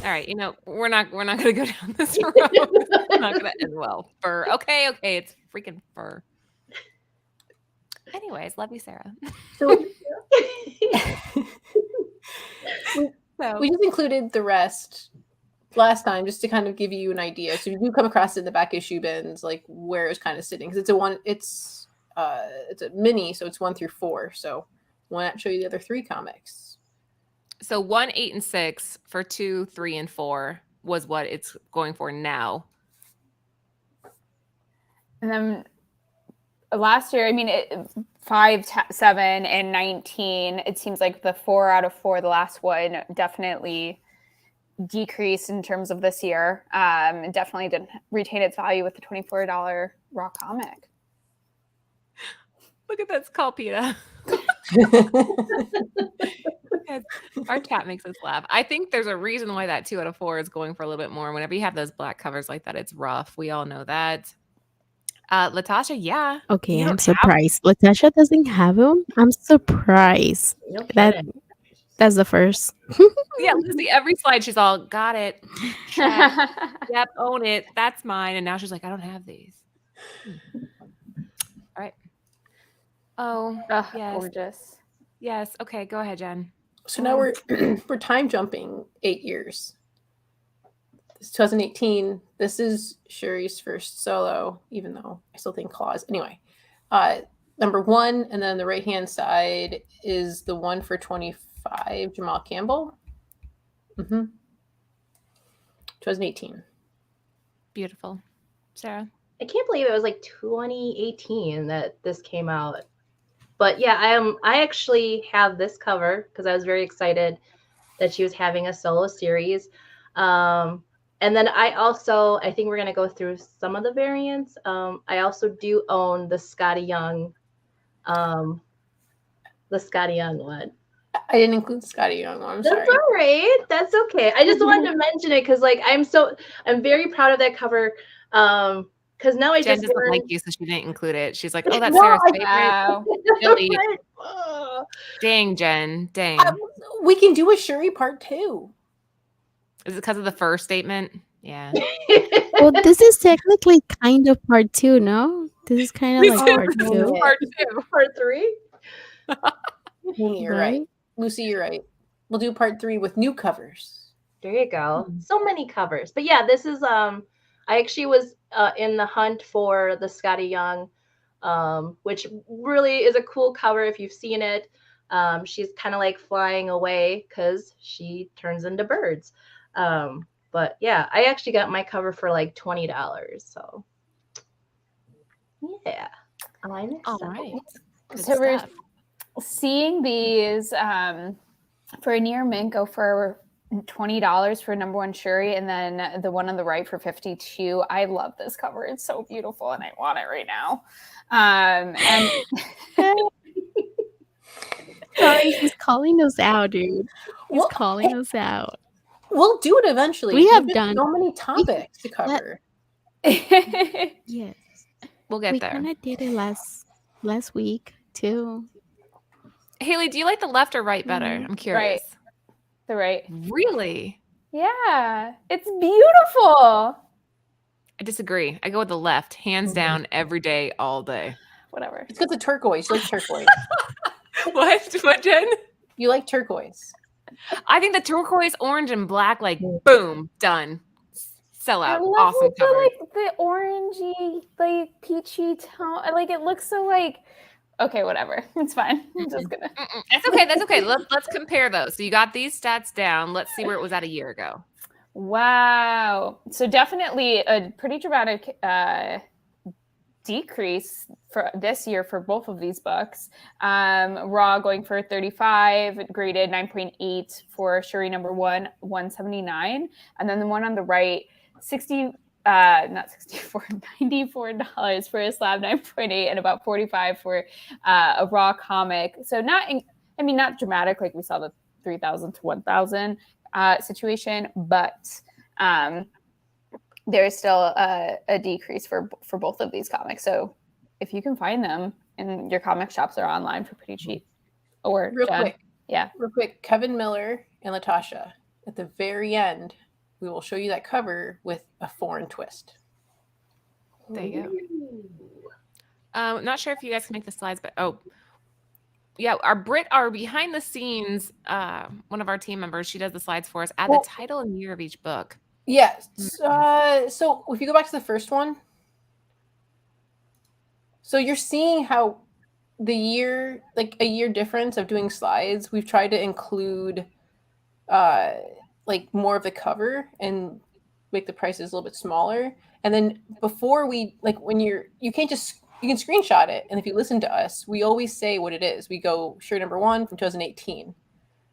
All right, we're not going to go down this road. It's not going to end well. Fur. Okay, it's freaking fur. Anyways, love you, Sarah. So So we just included the rest last time just to kind of give you an idea. So if you do come across it in the back issue bins, like where it's kind of sitting, because it's a mini, so it's 1 through 4. So why not show you the other 3 comics? So 1, 8, and 6 for 2, 3, and 4 was what it's going for now. And then last year, 5, 7, and 19, it seems like the 4 out of 4, the last one, definitely decreased in terms of this year. It definitely didn't retain its value with the $24 raw comic. Look at that Scalpita. Our chat makes us laugh. I think there's a reason why that 2 out of 4 is going for a little bit more. Whenever you have those black covers like that, it's rough. We all know that. Latasha, yeah. Okay, I'm surprised. Latasha doesn't have them. I'm surprised. No kidding. That's the first. Yeah, Lucy, every slide she's all, got it. Check. Yep, own it. That's mine. And now she's like, I don't have these. All right. Oh, yes. Gorgeous. Yes. Okay, go ahead, Jen. So now we're time jumping 8 years. This is 2018. This is Shuri's first solo, even though I still think Claws. Anyway, number 1, and then the right hand side is the one for 25, Jamal Campbell. 2018. Beautiful. Sarah? I can't believe it was like 2018 that this came out. But yeah, I actually have this cover because I was very excited that she was having a solo series. And then I think we're going to go through some of the variants. I also do own the Scotty Young one. I didn't include the Scotty Young one. I'm That's sorry. all right. That's okay. I just wanted to mention it because I'm very proud of that cover. Because now Jen doesn't learned... like you, so she didn't include it. She's like, oh, that's No, Sarah's favorite. Wow. Delete. Dang, Jen. Dang. We can do a Shuri part 2. Is it because of the first statement? Yeah. Well, this is technically kind of part 2, no? This is kind of like part 2. Part 2. Part 3. You're right. Lucy, you're right. We'll do part 3 with new covers. There you go. So many covers. But yeah, this is I actually was in the hunt for the Scotty Young, which really is a cool cover if you've seen it. She's kind of like flying away because she turns into birds. But yeah, I actually got my cover for like $20. So yeah. All right. Good So we're stuff. seeing these for a near mint go for $20 for number 1 Shuri, and then the one on the right for $52. I love this cover. It's so beautiful, and I want it right now. And Sorry, he's calling us out, dude. He's calling us out. We'll do it eventually. We have There's done so many topics to cover. Yes, We'll get we there. kind of did it last week too. Haley, do you like the left or right better? I'm curious. The right. Really? Yeah, it's beautiful. I disagree. I go with the left, hands down, every day, all day. Whatever. It's because of turquoise. You like turquoise. What, Jen? You like turquoise. I think the turquoise, orange, and black, like, boom, done. Sell I out. love Awesome the, cover. like the orangey, like peachy tone. Like it looks so like. Okay, whatever. It's fine. I'm just gonna. That's okay. That's okay. Let's compare those. So you got these stats down. Let's see where it was at a year ago. Wow. So definitely a pretty dramatic decrease for this year for both of these books. Raw going for 35, graded 9.8 for Shuri number 1, 179, and then the one on the right, not 64, $94 for a slab 9.8 and about 45 for a Raw comic. So not dramatic like we saw the 3,000 to 1,000 situation, but there is still a decrease for both of these comics. So if you can find them in your comic shops or online for pretty cheap. Or Real Jen, quick. yeah. Real quick, Kevin Miller and Latasha, at the very end, we will show you that cover with a foreign twist. There you go. Not sure if you guys can make the slides, but yeah, our behind the scenes, one of our team members, she does the slides for us. Add the title and year of each book. Yes. So if you go back to the first one, so you're seeing how the year, like a year difference of doing slides, we've tried to include like more of the cover and make the prices a little bit smaller. And then before we, like when you can screenshot it. And if you listen to us, we always say what it is. We go Shuri number 1 from 2018.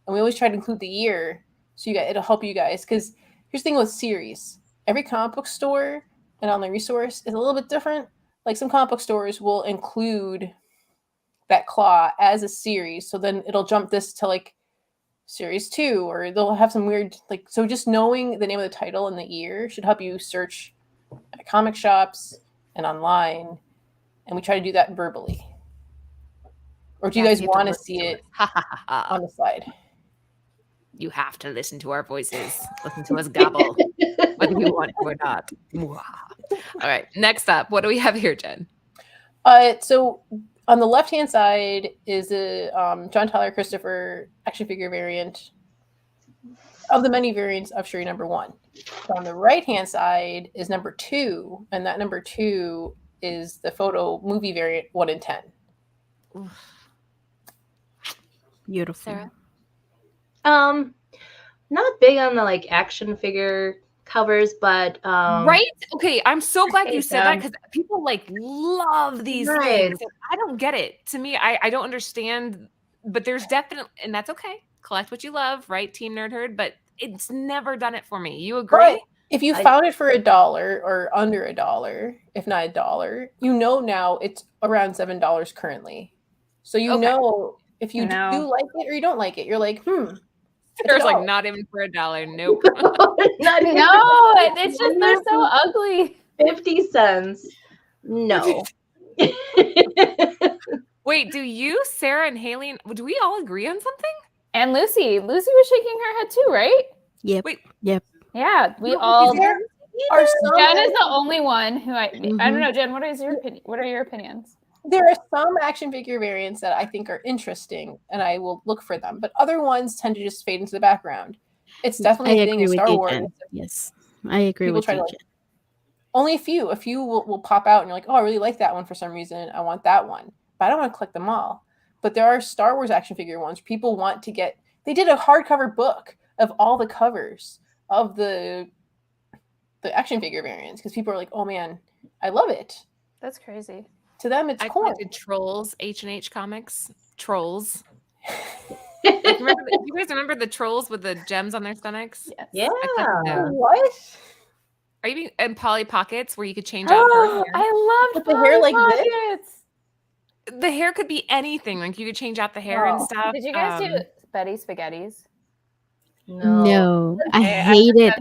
And we always try to include the year. So it'll help you guys. Because here's the thing with series. Every comic book store and online resource is a little bit different. Like some comic book stores will include that claw as a series. So then it'll jump this to like series 2, or they'll have some weird, like, so just knowing the name of the title and the year should help you search at comic shops and online. And we try to do that verbally. Or do you guys want to see it on the slide? You have to listen to our voices. Listen to us gobble, whether you want to or not. All right, next up, what do we have here, Jen? So on the left-hand side is a John Tyler Christopher action figure variant of the many variants of Shuri number 1. So on the right-hand side is number 2, and that number 2 is the photo movie variant 1 in 10. Beautiful. Sarah? Not big on the like action figure covers, but right? Okay, I'm so glad you said that, because people like love these things. I don't get it. To me, I don't understand, but there's definitely, and that's okay. Collect what you love, right? Team Nerd Herd, but it's never done it for me. You agree? But if you found it for $1 or under $1, if not $1, you know now it's around $7 currently. So you know if you do like it or you don't like it, you're like, There's like not even for $1. Nope. Not even. No, it's just they're so ugly. 50 cents. No. Wait, do you, Sarah, and Haley, do we all agree on something? And Lucy was shaking her head too, right? Yep. Wait. Yep. Yeah, we all. Jen is the only one who I don't know. Jen, what is your opinion? What are your opinions? There are some action figure variants that I think are interesting, and I will look for them. But other ones tend to just fade into the background. It's definitely a thing in Star Wars. Jen. Yes, I agree with you. Only a few. A few will pop out, and you're like, oh, I really like that one for some reason. I want that one. But I don't want to collect them all. But there are Star Wars action figure ones. People want to get. They did a hardcover book of all the covers of the action figure variants, because people are like, oh man, I love it. That's crazy. To them, it's cool. I collected Trolls H&H comics. Trolls. You guys remember the Trolls with the gems on their stomachs? Yes. Yeah. What? Are you in Polly Pockets where you could change out her hair? I love the hair like this. The hair could be anything. Like you could change out the hair and stuff. Did you guys do Betty Spaghettis? No, I hated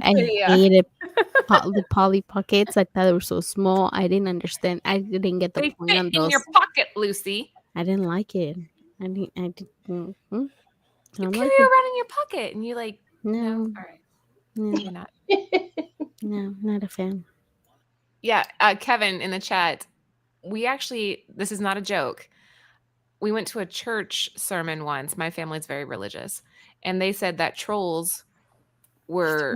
the Polly Pockets. I thought they were so small. I didn't understand. I didn't get the point on those. In your pocket, Lucy. I didn't like it. I didn't. You carry it around in your pocket, and you like. No. All right. No, you're not. No, not a fan. Yeah, Kevin in the chat. We actually, this is not a joke. We went to a church sermon once. My family's very religious. And they said that trolls were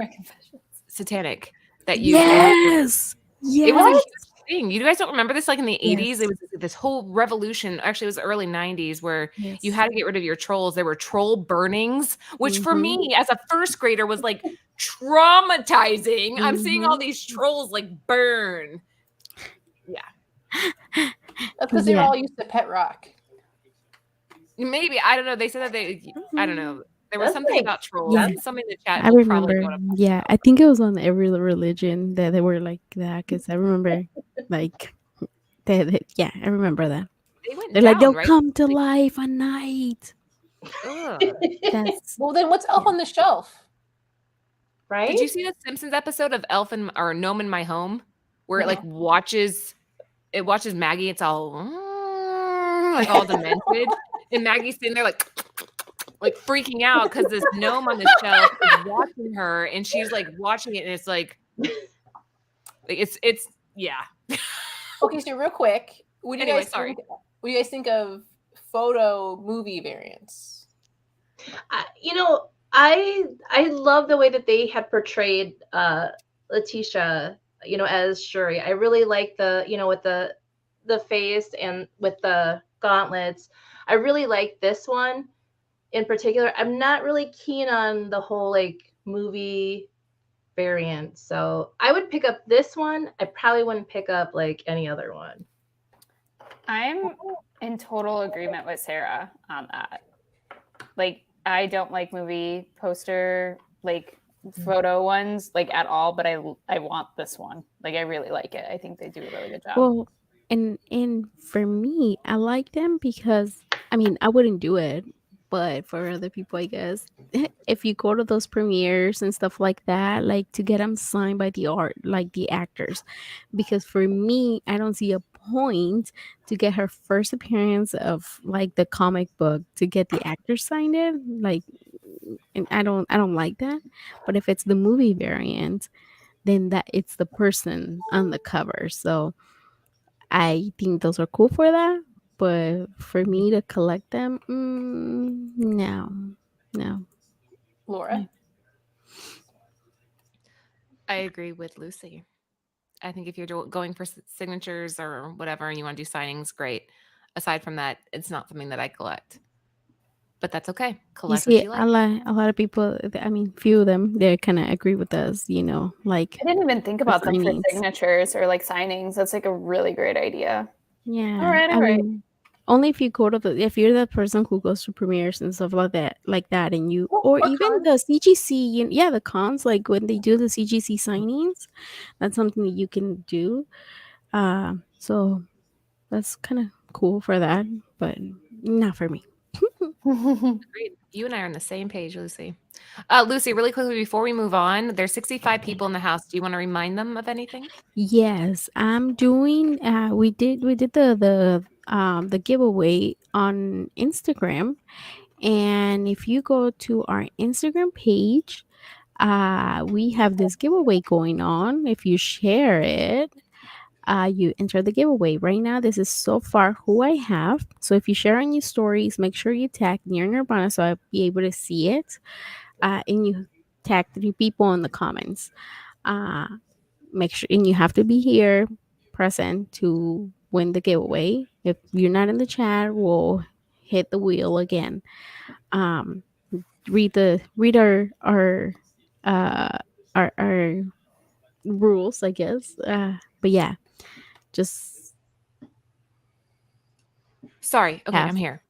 satanic. That you yes. It was a huge thing. You guys don't remember this? Like in the 80s, it was this whole revolution. Actually, it was the early 90s where you had to get rid of your trolls. There were troll burnings, which for me as a first grader was like traumatizing. I'm seeing all these trolls like burn. Yeah. That's because they were Yeah. all used to pet rock. Maybe, I don't know. They said that I don't know. There was That's something like- about trolls. Yeah. Somebody in the chat I will probably remember. know what I'm Yeah, I think it was on every religion that they were like that. Because I remember, like, yeah, I remember that. They went They're like, down, they'll right? come to life at night. Ugh. That's Well, then what's Elf on the Shelf? right? Did you see the Simpsons episode of Elf and or Gnome in My Home, where it No. like watches Maggie? It's all like all demented, and Maggie's sitting there like freaking out because this gnome on the shelf is watching her, and she's like watching it, and it's like it's yeah. Okay, so real quick, what do you Anyway, guys sorry. think? What do you guys think of photo movie variants? I love the way that they had portrayed Letitia, as Shuri. I really like the, with the face and with the gauntlets. I really like this one in particular. I'm not really keen on the whole like movie variant. So I would pick up this one. I probably wouldn't pick up like any other one. I'm in total agreement with Sarah on that. Like, I don't like movie poster, like photo ones, like at all, but I want this one. Like, I really like it. I think they do a really good job. well, and for me, I like them because I mean I wouldn't do it, but for other people, I guess if you go to those premieres and stuff like that, like to get them signed by the actors, because for me, I don't see a point to get her first appearance of like the comic book to get the actor signed in, like, and I don't like that. But if it's the movie variant, then that it's the person on the cover, so I think those are cool for that. But for me to collect them, no. Laura? I agree with Lucy. I think if you're going for signatures or whatever and you want to do signings, great. Aside from that, it's not something that I collect. But that's okay. You Collect what see, you like. a lot of people. I mean, few of them, they kind of agree with us. Like I didn't even think about them for signings. signatures or like signings. That's like a really great idea. Yeah, All right. I mean, only if you go to if you're the person who goes to premieres and stuff like that, and you or Or even the CGC, yeah, the cons, like when they do the CGC signings, that's something that you can do. So that's kind of cool for that, but not for me. Great. You and I are on the same page, Lucy. Lucy, really quickly before we move on, there's 65 people in the house. Do you want to remind them of anything? Yes, I'm doing. We did the giveaway on Instagram, and if you go to our Instagram page, we have this giveaway going on. If you share it, you enter the giveaway. Right now, this is so far who I have. So if you share on your stories, make sure you tag Near Nirvana so I'll be able to see it. And you tag 3 people in the comments. Make sure, and you have to be here present to win the giveaway. If you're not in the chat, we'll hit the wheel again. Read uh our rules, I guess. But yeah, just Sorry. Okay, Yes. I'm here.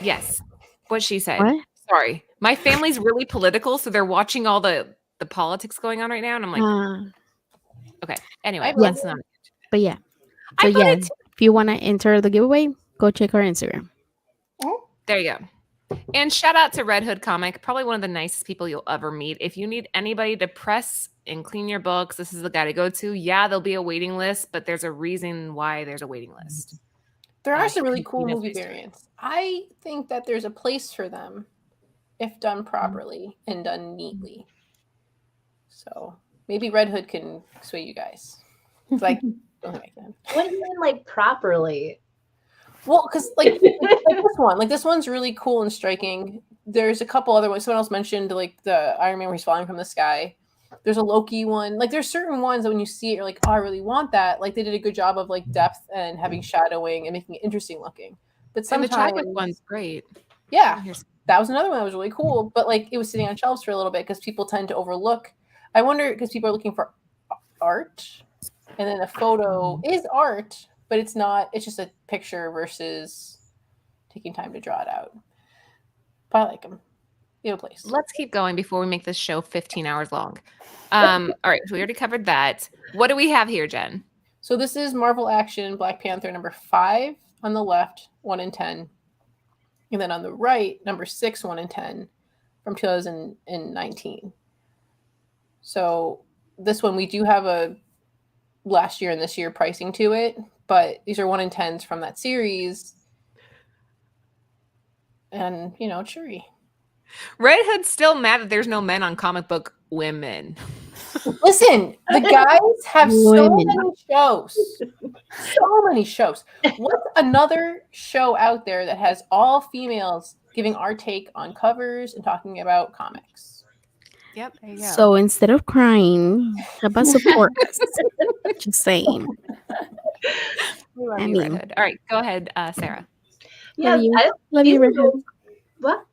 Yes. What she said. What? Sorry. My family's really political, so they're watching all the politics going on right now, and I'm like, okay. Anyway, I let's not. But yeah. I So yeah, voted if you want to enter the giveaway, go check our Instagram. There you go. And shout out to Red Hood Comic, probably one of the nicest people you'll ever meet. If you need anybody to press and clean your books, this is the guy to go to. Yeah, there'll be a waiting list, but there's a reason why there's a waiting list. There are some he really can cool movie definitely do it. variants. I think that there's a place for them if done properly and done neatly. So maybe Red Hood can sway you guys. It's like, don't think I can. What do you mean, like properly? Well, because like this one's really cool and striking. There's a couple other ones. Someone else mentioned like the Iron Man where he's falling from the sky. There's a Loki one. Like there's certain ones that when you see it, you're like, oh, I really want that. Like they did a good job of like depth and having shadowing and making it interesting looking. But And sometimes the Chadwick one's great. yeah, Here's- that was another one that was really cool. But like it was sitting on shelves for a little bit because people tend to overlook. I wonder because people are looking for art, and then a photo is art, but it's not. It's just a picture versus taking time to draw it out. But I like them. Place. Let's keep going before we make this show 15 hours long. All right, so we already covered that. What do we have here, Jen? So this is Marvel Action Black Panther number 5 on the left, 1 in 10. And then on the right, number 6, 1 in 10 from 2019. So this one, we do have a last year and this year pricing to it, but these are 1 in 10s from that series. And, it's Shuri. Red Hood's still mad that there's no men on comic book women. Listen, the guys have so many shows. So many shows. What's another show out there that has all females giving our take on covers and talking about comics? Yep, there you go. So instead of crying, how about support us? Just saying. We love you, Red Hood. All right, go ahead, Sarah. Yeah, love you, Red Hood. What?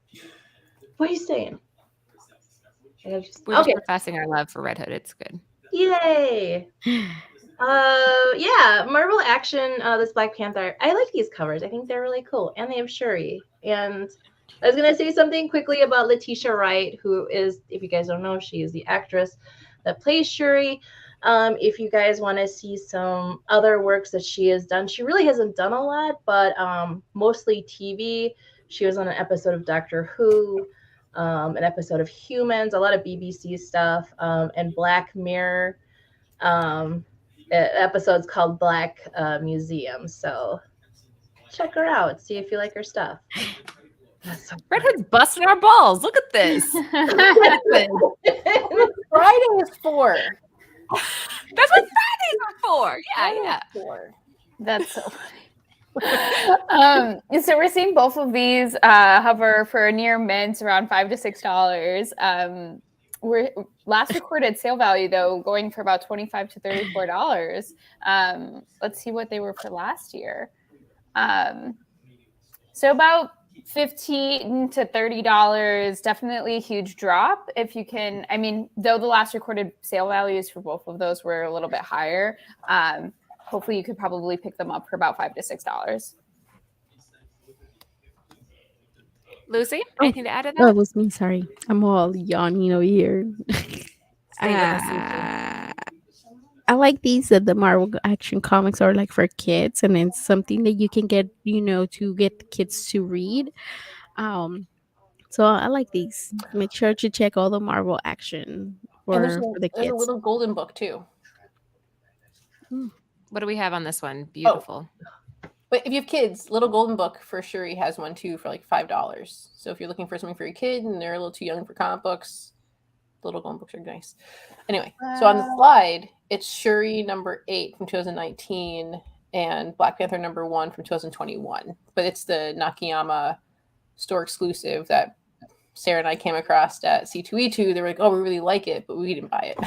What are you saying? We're just professing our love for Red Hood. It's good. Yay! Yeah, Marvel Action, this Black Panther. I like these covers. I think they're really cool, and they have Shuri. And I was gonna say something quickly about Letitia Wright, who is, if you guys don't know, she is the actress that plays Shuri. If you guys want to see some other works that she has done, she really hasn't done a lot, but mostly TV. She was on an episode of Doctor Who. An episode of Humans, a lot of BBC stuff, and Black Mirror episodes called Black Museum. So check her out, see if you like her stuff. So Red Hood's busting our balls. Look at this. Friday is 4. That's what Fridays are for. Yeah. 4. That's so funny. So we're seeing both of these hover for near mint around $5 to $6. We're last recorded sale value though going for about $25 to $34. Let's see what they were for last year. So about $15 to $30. Definitely a huge drop if you can. I mean, though the last recorded sale values for both of those were a little bit higher. Hopefully you could probably pick them up for about $5 to $6. Lucy, anything to add to that? Oh, it was me. Sorry. I'm all yawning over here. I like these. The Marvel Action comics are like for kids, and it's something that you can get, to get the kids to read. So I like these. Make sure to check all the Marvel Action for the kids. There's a little golden book too. What do we have on this one? Beautiful. But if you have kids, Little Golden Book for Shuri has one too for like $5. So if you're looking for something for your kid and they're a little too young for comic books, Little Golden Books are nice. Anyway, so on the slide, it's Shuri number 8 from 2019 and Black Panther number 1 from 2021. But it's the Nakayama store exclusive that Sarah and I came across at C2E2. They were like, oh, we really like it, but we didn't buy it.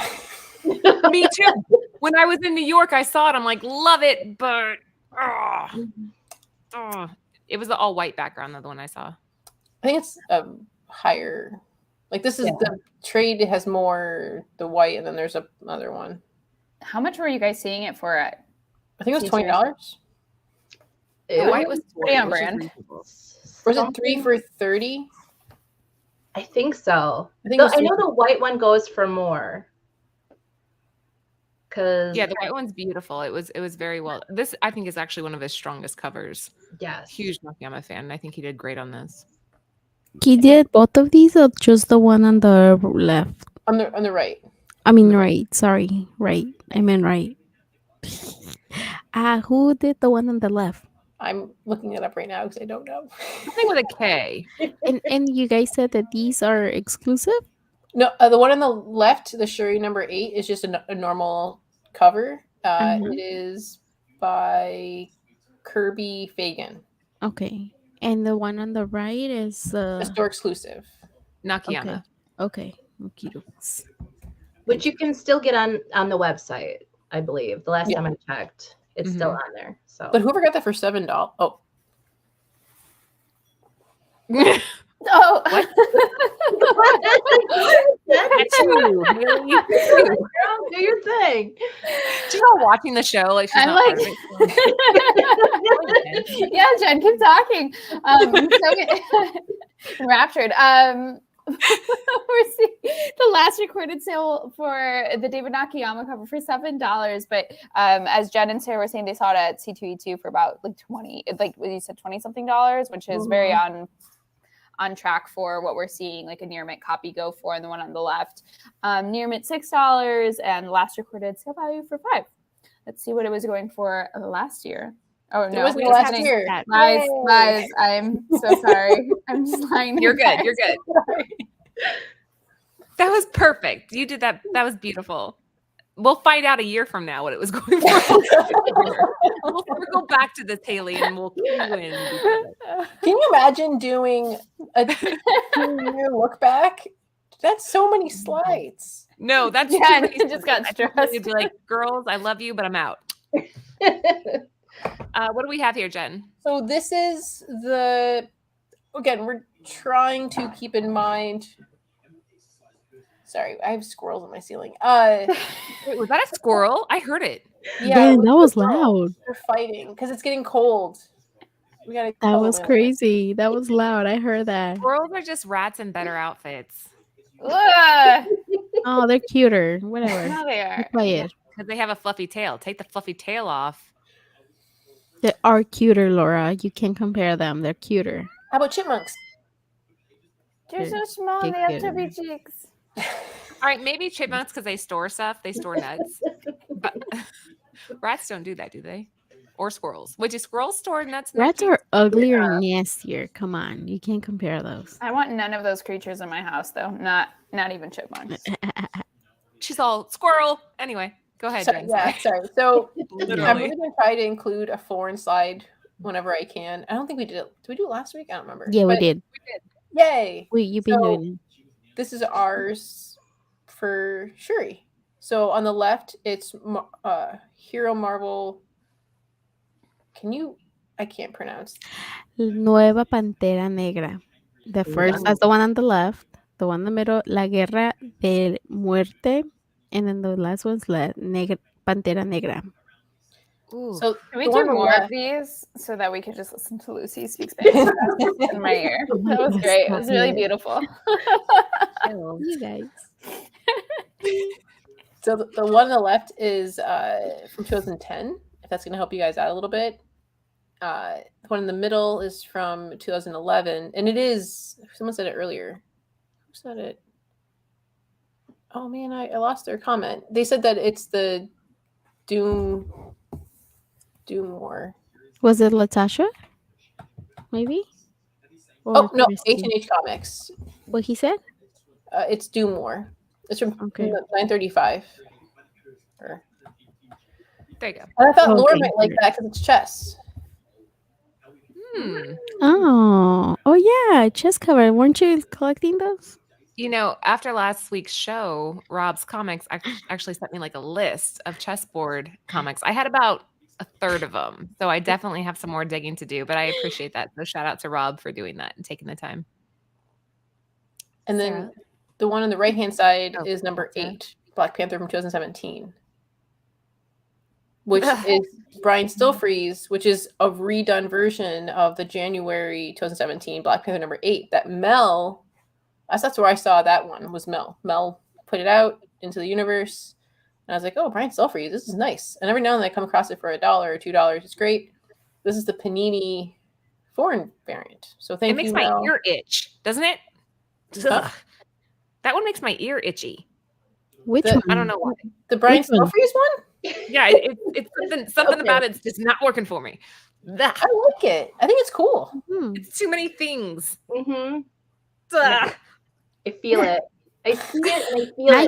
Me too. When I was in New York, I saw it. I'm like, love it, but it was the all white background, though, the one I saw. I think it's higher. Like this is the trade has more the white, and then there's another one. How much were you guys seeing it for at? I think it was $20. The white was pretty on brand. Was it 3 for $30? I think so. I know the white one goes for more. Yeah, the white one's beautiful. It was very well. This I think is actually one of his strongest covers. Yes. Huge Nakayama fan, and I think he did great on this. He did both of these, or just the one on the left? On the right. I mean, right. Sorry, right. I meant right. Who did the one on the left? I'm looking it up right now because I don't know. Something with a K. And you guys said that these are exclusive? No, the one on the left, the Shuri number 8, is just a normal cover. It is by Kirby Fagan. Okay. And the one on the right is a store exclusive. Nakayama. Okay. Which you can still get on the website, I believe. The last time I checked, it's still on there. So, but whoever got that for $7? Oh. Oh, what? That's you. Really? Do your thing. She's not watching the show. Like she's I'm not like, part of it. yeah, Jen, keep talking. So enraptured. We're seeing the last recorded sale for the David Nakayama cover for $7. But as Jen and Sarah were saying, they saw it at C2E2 for about like 20, like you said, 20 something dollars, which is very on track for what we're seeing like a near mint copy go for, and the one on the left near mint $6 and last recorded sale value for $5. Let's see what it was going for last year. Oh no, It wasn't last year. Lies. I'm so sorry. I'm just lying. You're good. You're good. That was perfect. You did that. That was beautiful. We'll find out a year from now what it was going for. We'll circle back to this, Haley, and we'll cue in. Can you imagine doing a 2-year look back? That's so many slides. No, that's Yeah, too many. I just got stressed. You'd be like, girls, I love you, but I'm out. What do we have here, Jen? So this is again, we're trying to keep in mind. Sorry, I have squirrels on my ceiling. Wait, was that a squirrel? I heard it. Yeah, Damn, that was loud. They're fighting because it's getting cold. We gotta. That was crazy. That was loud. I heard that. Squirrels are just rats in better outfits. Ugh. Oh, they're cuter. Whatever. No, they are. Quiet. Because they have a fluffy tail. Take the fluffy tail off. They are cuter, Laura. You can't compare them. They're cuter. How about chipmunks? They're so small. Get They have good. chubby cheeks. All right, maybe chipmunks because they store stuff. They store nuts. But rats don't do that, do they? Or squirrels. Would you squirrels store nuts? In their Rats cheeks? are uglier and nastier. Come on. You can't compare those. I want none of those creatures in my house, though. Not even chipmunks. She's all squirrel. Anyway, go ahead, Jen. Sorry. So I'm Literally. really gonna try to include a foreign slide whenever I can. I don't think we did it. Did we do it last week? I don't remember. Yeah, we But did. Yay! You've been So- doing This is ours for Shuri. So on the left, it's Hero Marvel. I can't pronounce. it. Nueva Pantera Negra. The first, that's the one on the left. The one in the middle, La Guerra de Muerte. And then the last one's Pantera Negra. Ooh. So Can we the do one on the more of left- these so that we could just listen to Lucy speak Spanish in my ear? That was great. It was really beautiful. You guys. So the one on the left is from 2010, if that's going to help you guys out a little bit. The one in the middle is from 2011, and it is, someone said it earlier. Who said it? Oh man, I lost their comment. They said that it's the Doom War. Was it Latasha? Maybe? Oh Or no, Christy? H&H Comics. What he said? It's Doom War. It's from Okay. 935. There you go. And I thought Laura Okay. might like that because it's chess. Oh yeah, chest cover. Weren't you collecting those? You know, after last week's show, Rob's Comics actually sent me like a list of chessboard comics. I had about a third of them, so I definitely have some more digging to do, but I appreciate that. So shout out to Rob for doing that and taking the time. And then Sarah? the one on the right hand side Oh, is number Sarah? 8, Black Panther from 2017, which is Brian Stillfreeze, which is a redone version of the January 2017 Black Panther number 8 that Mel. That's where I saw that one was Mel. Mel put it out into the universe, and I was like, "Oh, Brian Stillfreeze, this is nice." And every now and then I come across it for $1 or $2. It's great. This is the Panini foreign variant. So thank It makes you, my Mel. ear itch, doesn't it? Ugh. That one makes my ear itchy. Which The- one? I don't know why. The Brian Which one? Stillfreeze one? Yeah, it's something Okay. about it's just not working for me. Ugh. I like it. I think it's cool. Hmm. It's too many things. Mm-hmm. Ugh. I feel it. I see it and I feel Now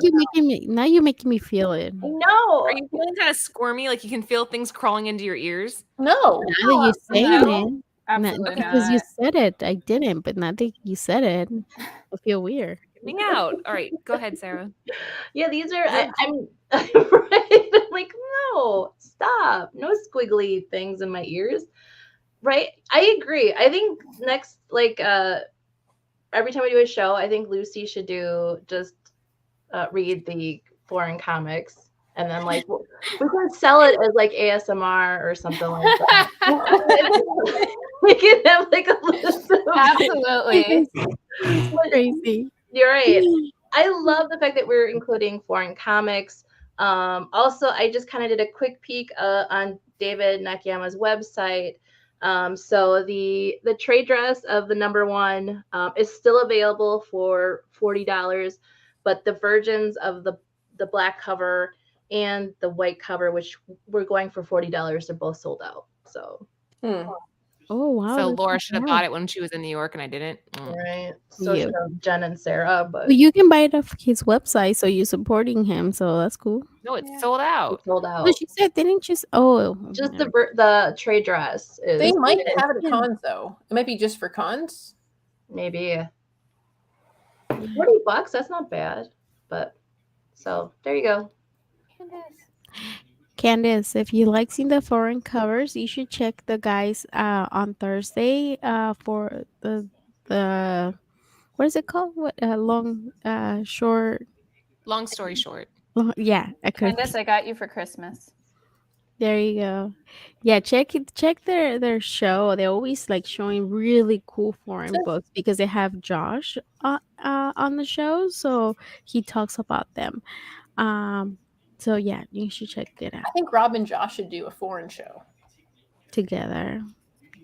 it. you're making me feel it. No. Are you feeling kind of squirmy? Like you can feel things crawling into your ears? No. Now that you're saying no. it, Absolutely because you not. said it, I didn't. But now that you said it, I feel weird. Get me out. All right, go ahead, Sarah. Yeah, these are. I'm right. I'm like, no, stop. No squiggly things in my ears. Right. I agree. I think next, like, every time we do a show, I think Lucy should do just read the foreign comics And then like we can sell it as like ASMR or something like that. We can have like a list of Absolutely. Crazy. You're right. I love the fact that we're including foreign comics. Also, I just kind of did a quick peek on David Nakayama's website. So the trade dress of the #1 is still available for $40, but the versions of the black cover and the white cover, which we're going for $40, are both sold out. So Oh wow. So that's Laura should have nice. bought it when she was in New York, and I didn't. right, so Yeah. should have Jen and Sarah, but Well, you can buy it off his website, so you're supporting him. So that's cool. No, it's Yeah. sold out. it's sold But out. she said they didn't just. Oh, Just never- the trade dress is They might is have it at cons though. It might be just for cons. maybe $40. That's not bad, but so there you go. Candace, if you like seeing the foreign covers, you should check the guys on Thursday for the what is it called? What long short? Long story short. Yeah, I could. Candace, I got you for Christmas. There you go. Yeah, check their show. They're always like showing really cool foreign books because they have Josh on the show, so he talks about them. So yeah, you should check it out I think Rob and Josh should do a foreign show. together.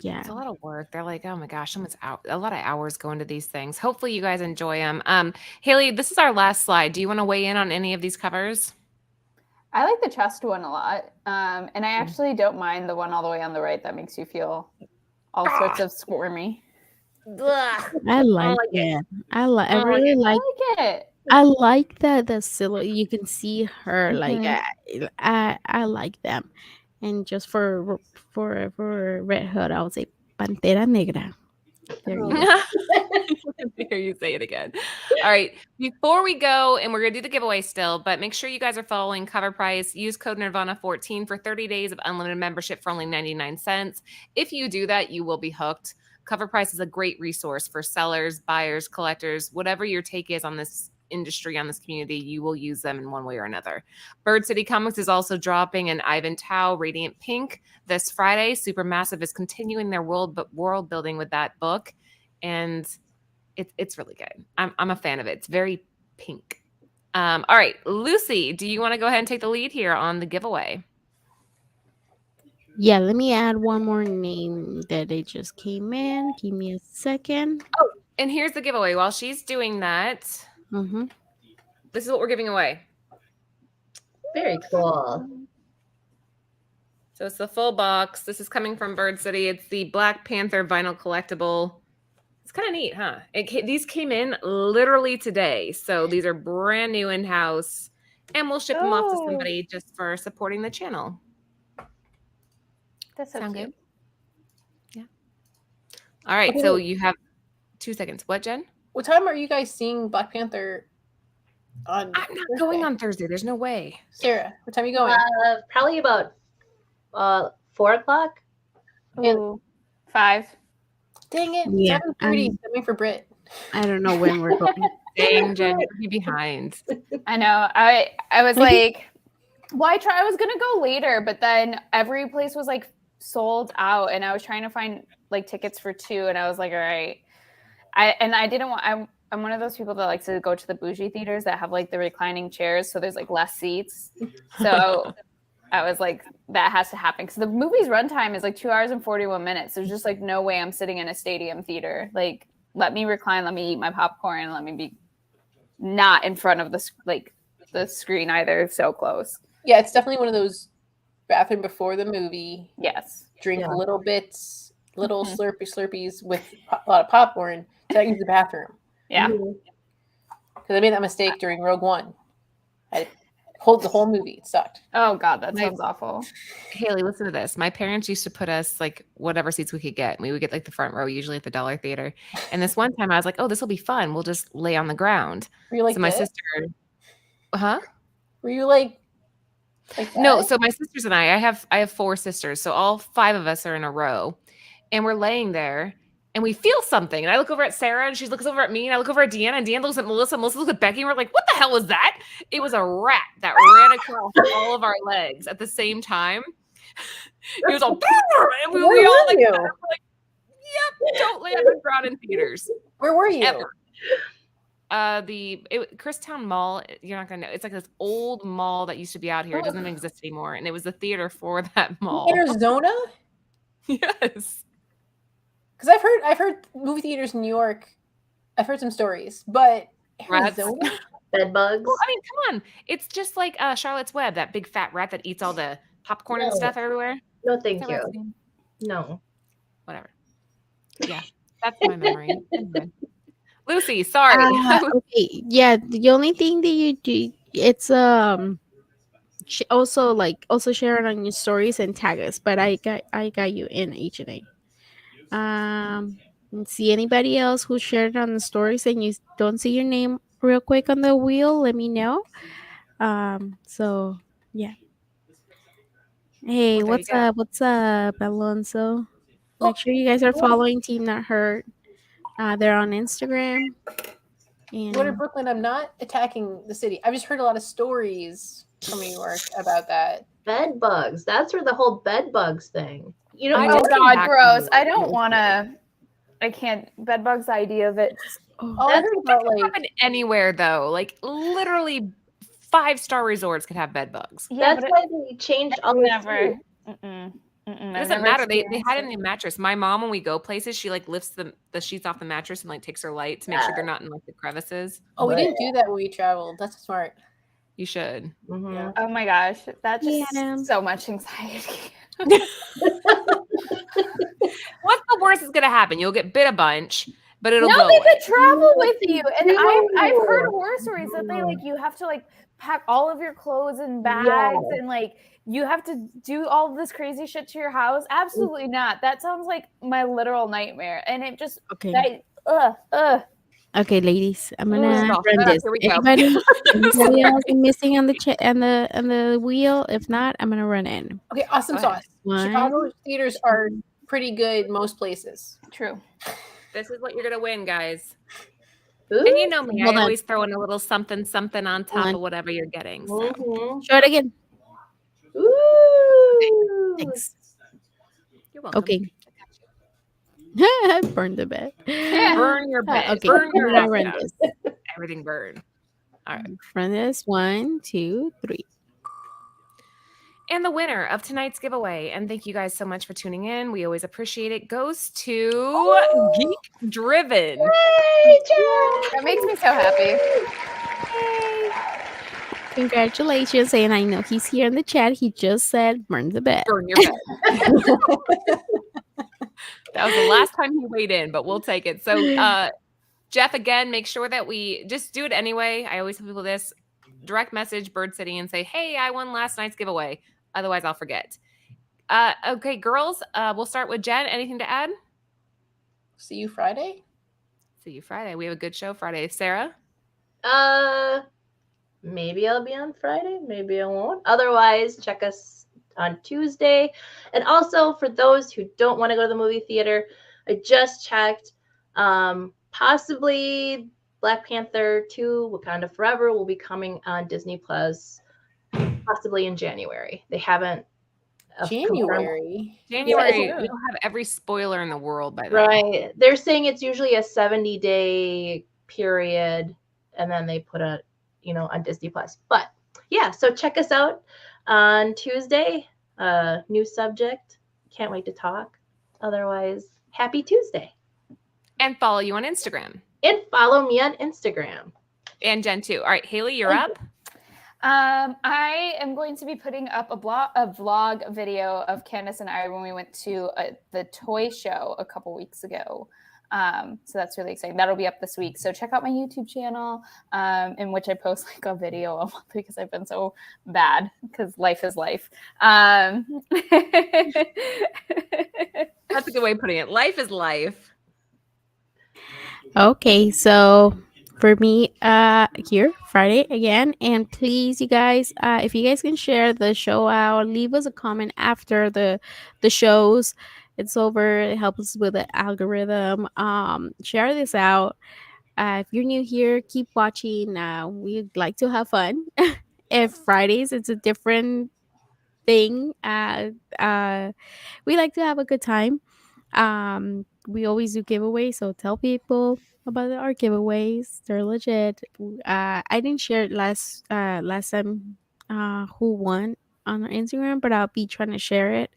Yeah. It's a lot of work. They're like, oh my gosh, someone's out. A lot of hours go into these things. Hopefully, you guys enjoy them. Haley, this is our last slide. Do you want to weigh in on any of these covers? I like the chest one a lot. And I actually don't mind the one all the way on the right that makes you feel all sorts of squirmy. I like it. I really like I like it. I like the silhouette. You can see her like Mhm. I like them. And just for Red Hood, I would say Pantera Negra. There you go. Let me hear you say it again. All right. Before we go, and we're going to do the giveaway still, but make sure you guys are following Cover Price. Use code Nirvana14 for 30 days of unlimited membership for only 99 cents. If you do that, you will be hooked. Cover Price is a great resource for sellers, buyers, collectors, whatever your take is on this industry, on this community, you will use them in one way or another. Bird City Comics is also dropping an Ivan Tao Radiant Pink this Friday. Supermassive is continuing their world building with that book, and it's really good. I'm a fan of it. It's very pink. All right, Lucy, do you want to go ahead and take the lead here on the giveaway? Yeah, let me add one more name that it just came in. Give me a second. Oh, and here's the giveaway. While she's doing that, this is what we're giving away. Very cool. So it's the full box. This is coming from Bird City. It's the Black Panther vinyl collectible. It's kind of neat, huh? These came in literally today. So these are brand new in-house. And we'll ship them off to somebody just for supporting the channel. That's so Sound cute. good? Yeah. All right. So you have 2 seconds. What, Jen? What time are you guys seeing Black Panther on I'm not Thursday? going on Thursday. There's no way. Sarah, what time are you going? Probably about 4 o'clock. Ooh, 5. Dang it. Yeah, 7:30. Coming for Brit. I don't know when we're going. Dang, Jen, you're behind. I know. I was like, why try? I was gonna go later, but then every place was like sold out, and I was trying to find like tickets for 2, and I was like, all right. I didn't want. I'm one of those people that likes to go to the bougie theaters that have like the reclining chairs, so there's like less seats. So I was like, that has to happen because the movie's runtime is like 2 hours and 41 minutes. There's just like no way I'm sitting in a stadium theater. Like, let me recline, let me eat my popcorn, and let me be not in front of the screen either. So close. Yeah, it's definitely one of those bathroom before the movie. Yes. Drink little bits, little slurpies with a lot of popcorn to use the bathroom. Yeah. Because I made that mistake during Rogue One. I pulled the whole movie. It sucked. Oh God, that sounds awful. Haley, listen to this. My parents used to put us like whatever seats we could get. We would get like the front row, usually at the Dollar Theater. And this one time I was like, oh, this will be fun. We'll just lay on the ground. Were you like so my this? sister, huh? Were you like No, that? so my sisters and I have 4 sisters. So all 5 of us are in a row and we're laying there and we feel something. And I look over at Sarah, and she looks over at me, and I look over at Deanna, and Deanna looks at Melissa, and Melissa looks at Becky, and we're like, what the hell was that? It was a rat that ran across all of our legs at the same time. It was all, and we all like, you? we're like, yep, don't lay on the ground in theaters. Where were you? Ever. Christown Mall, you're not gonna know. It's like this old mall that used to be out here. It doesn't exist anymore. And it was the theater for that mall. Arizona? Yes. Because I've heard movie theaters in New York. I've heard some stories, but Rats. Arizona? Bed bugs. Well, I mean, come on. It's just like Charlotte's Web, that big fat rat that eats all the popcorn and No. stuff everywhere. No, What's thank that you. rat's name? No. Whatever. Yeah, that's my memory. Anyway. Lucy, sorry. Okay, yeah. The only thing that you do, it's also share it on your stories and tag us. But I got you in H&A. See anybody else who shared on the stories and you don't see your name real quick on the wheel? Let me know. So yeah. Hey, Well, there you go. What's up, Alonso? Make sure you guys are following Team Not Hurt. They're on Instagram. And What in Brooklyn? I'm not attacking the city. I've just heard a lot of stories from New York about that. Bed bugs. That's where the whole bed bugs thing. You know, I Oh just came God, back from gross! New I York. don't want to. I can't. Bedbugs. The idea of it. Oh, I heard about like Happen anywhere though. Like literally 5-star resorts could have bed bugs. Yeah, that's but why they changed all the never. food. It doesn't matter. They had it in the mattress. My mom, when we go places, she like lifts the sheets off the mattress and like takes her light to make sure they're not in like the crevices. oh, we didn't do that when we traveled. That's smart. You should. Mhm. Yeah. Oh my gosh, that's just Yeah. so much anxiety. What's the worst that's gonna happen? You'll get bit a bunch, but it'll No, go they away. could travel with you, and I've heard No. horror stories that they like you have to like pack all of your clothes in bags Yeah. and like you have to do all this crazy shit to your house. Absolutely not. That sounds like my literal nightmare, and it just okay. Okay, ladies, I'm gonna Stop. run this. Here we go. Anybody else missing on the wheel? If not, I'm gonna run in. Okay, awesome Go ahead. sauce. One. Chicago theaters are pretty good most places. True. This is what you're gonna win, guys. Ooh. And you know me, Hold I on. always throw in a little something on top One. of whatever you're getting. So. Mhm. Show it again. Ooh. Thanks. You're welcome. Okay. Burn the bed. Burn your bed. Okay, Burn your I'm gonna house run down. this. Everything burn. All right. Run this. 1, 2, 3. And the winner of tonight's giveaway, and thank you guys so much for tuning in. We always appreciate it, goes to Geek Driven. Hey, Jen. That makes me so happy. Congratulations. And I know he's here in the chat. He just said burn the bed. Burn your bed. That was the last time he weighed in, but we'll take it. So, Jeff, again, make sure that we just do it anyway. I always tell people this: direct message Bird City and say, "Hey, I won last night's giveaway." Otherwise, I'll forget. Okay, girls, we'll start with Jen. Anything to add? See you Friday. See you Friday. We have a good show Friday. Sarah? Maybe I'll be on Friday. Maybe I won't. Otherwise, check us on Tuesday. And also, for those who don't want to go to the movie theater, I just checked. Possibly Black Panther 2, Wakanda Forever will be coming on Disney Plus, possibly in January. They haven't confirmed. January. January, Yeah. we'll have every spoiler in the world by then. Right. They're saying it's usually a 70-day period, and then they put a, on Disney Plus. But yeah, so check us out on Tuesday. New subject. Can't wait to talk. Otherwise, happy Tuesday. And follow you on Instagram. And follow me on Instagram. And Jen too. All right, Haley, you're up. I am going to be putting up a vlog video of Candace and I when we went to the toy show a couple weeks ago. So that's really exciting. That'll be up this week. So check out my YouTube channel, in which I post like a video a month because I've been so bad because life is life. That's a good way of putting it. Life is life. Okay, so for me, here Friday again, and please, you guys, if you guys can share the show out, leave us a comment after the shows, It's over. It helps with the algorithm. Share this out. If you're new here, keep watching. We'd like to have fun. If Fridays, it's a different thing. We like to have a good time. We always do giveaways, so tell people about our giveaways. They're legit. I didn't share it last time who won on our Instagram, but I'll be trying to share it.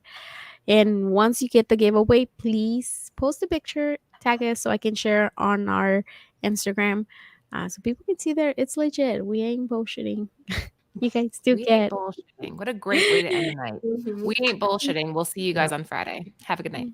And once you get the giveaway, please post a picture, tag us so I can share on our Instagram. So people can see there it's legit. We ain't bullshitting. You guys do We ain't get. bullshitting. What a great way to end the night. Mhm. We ain't bullshitting. We'll see you guys on Friday. Have a good night.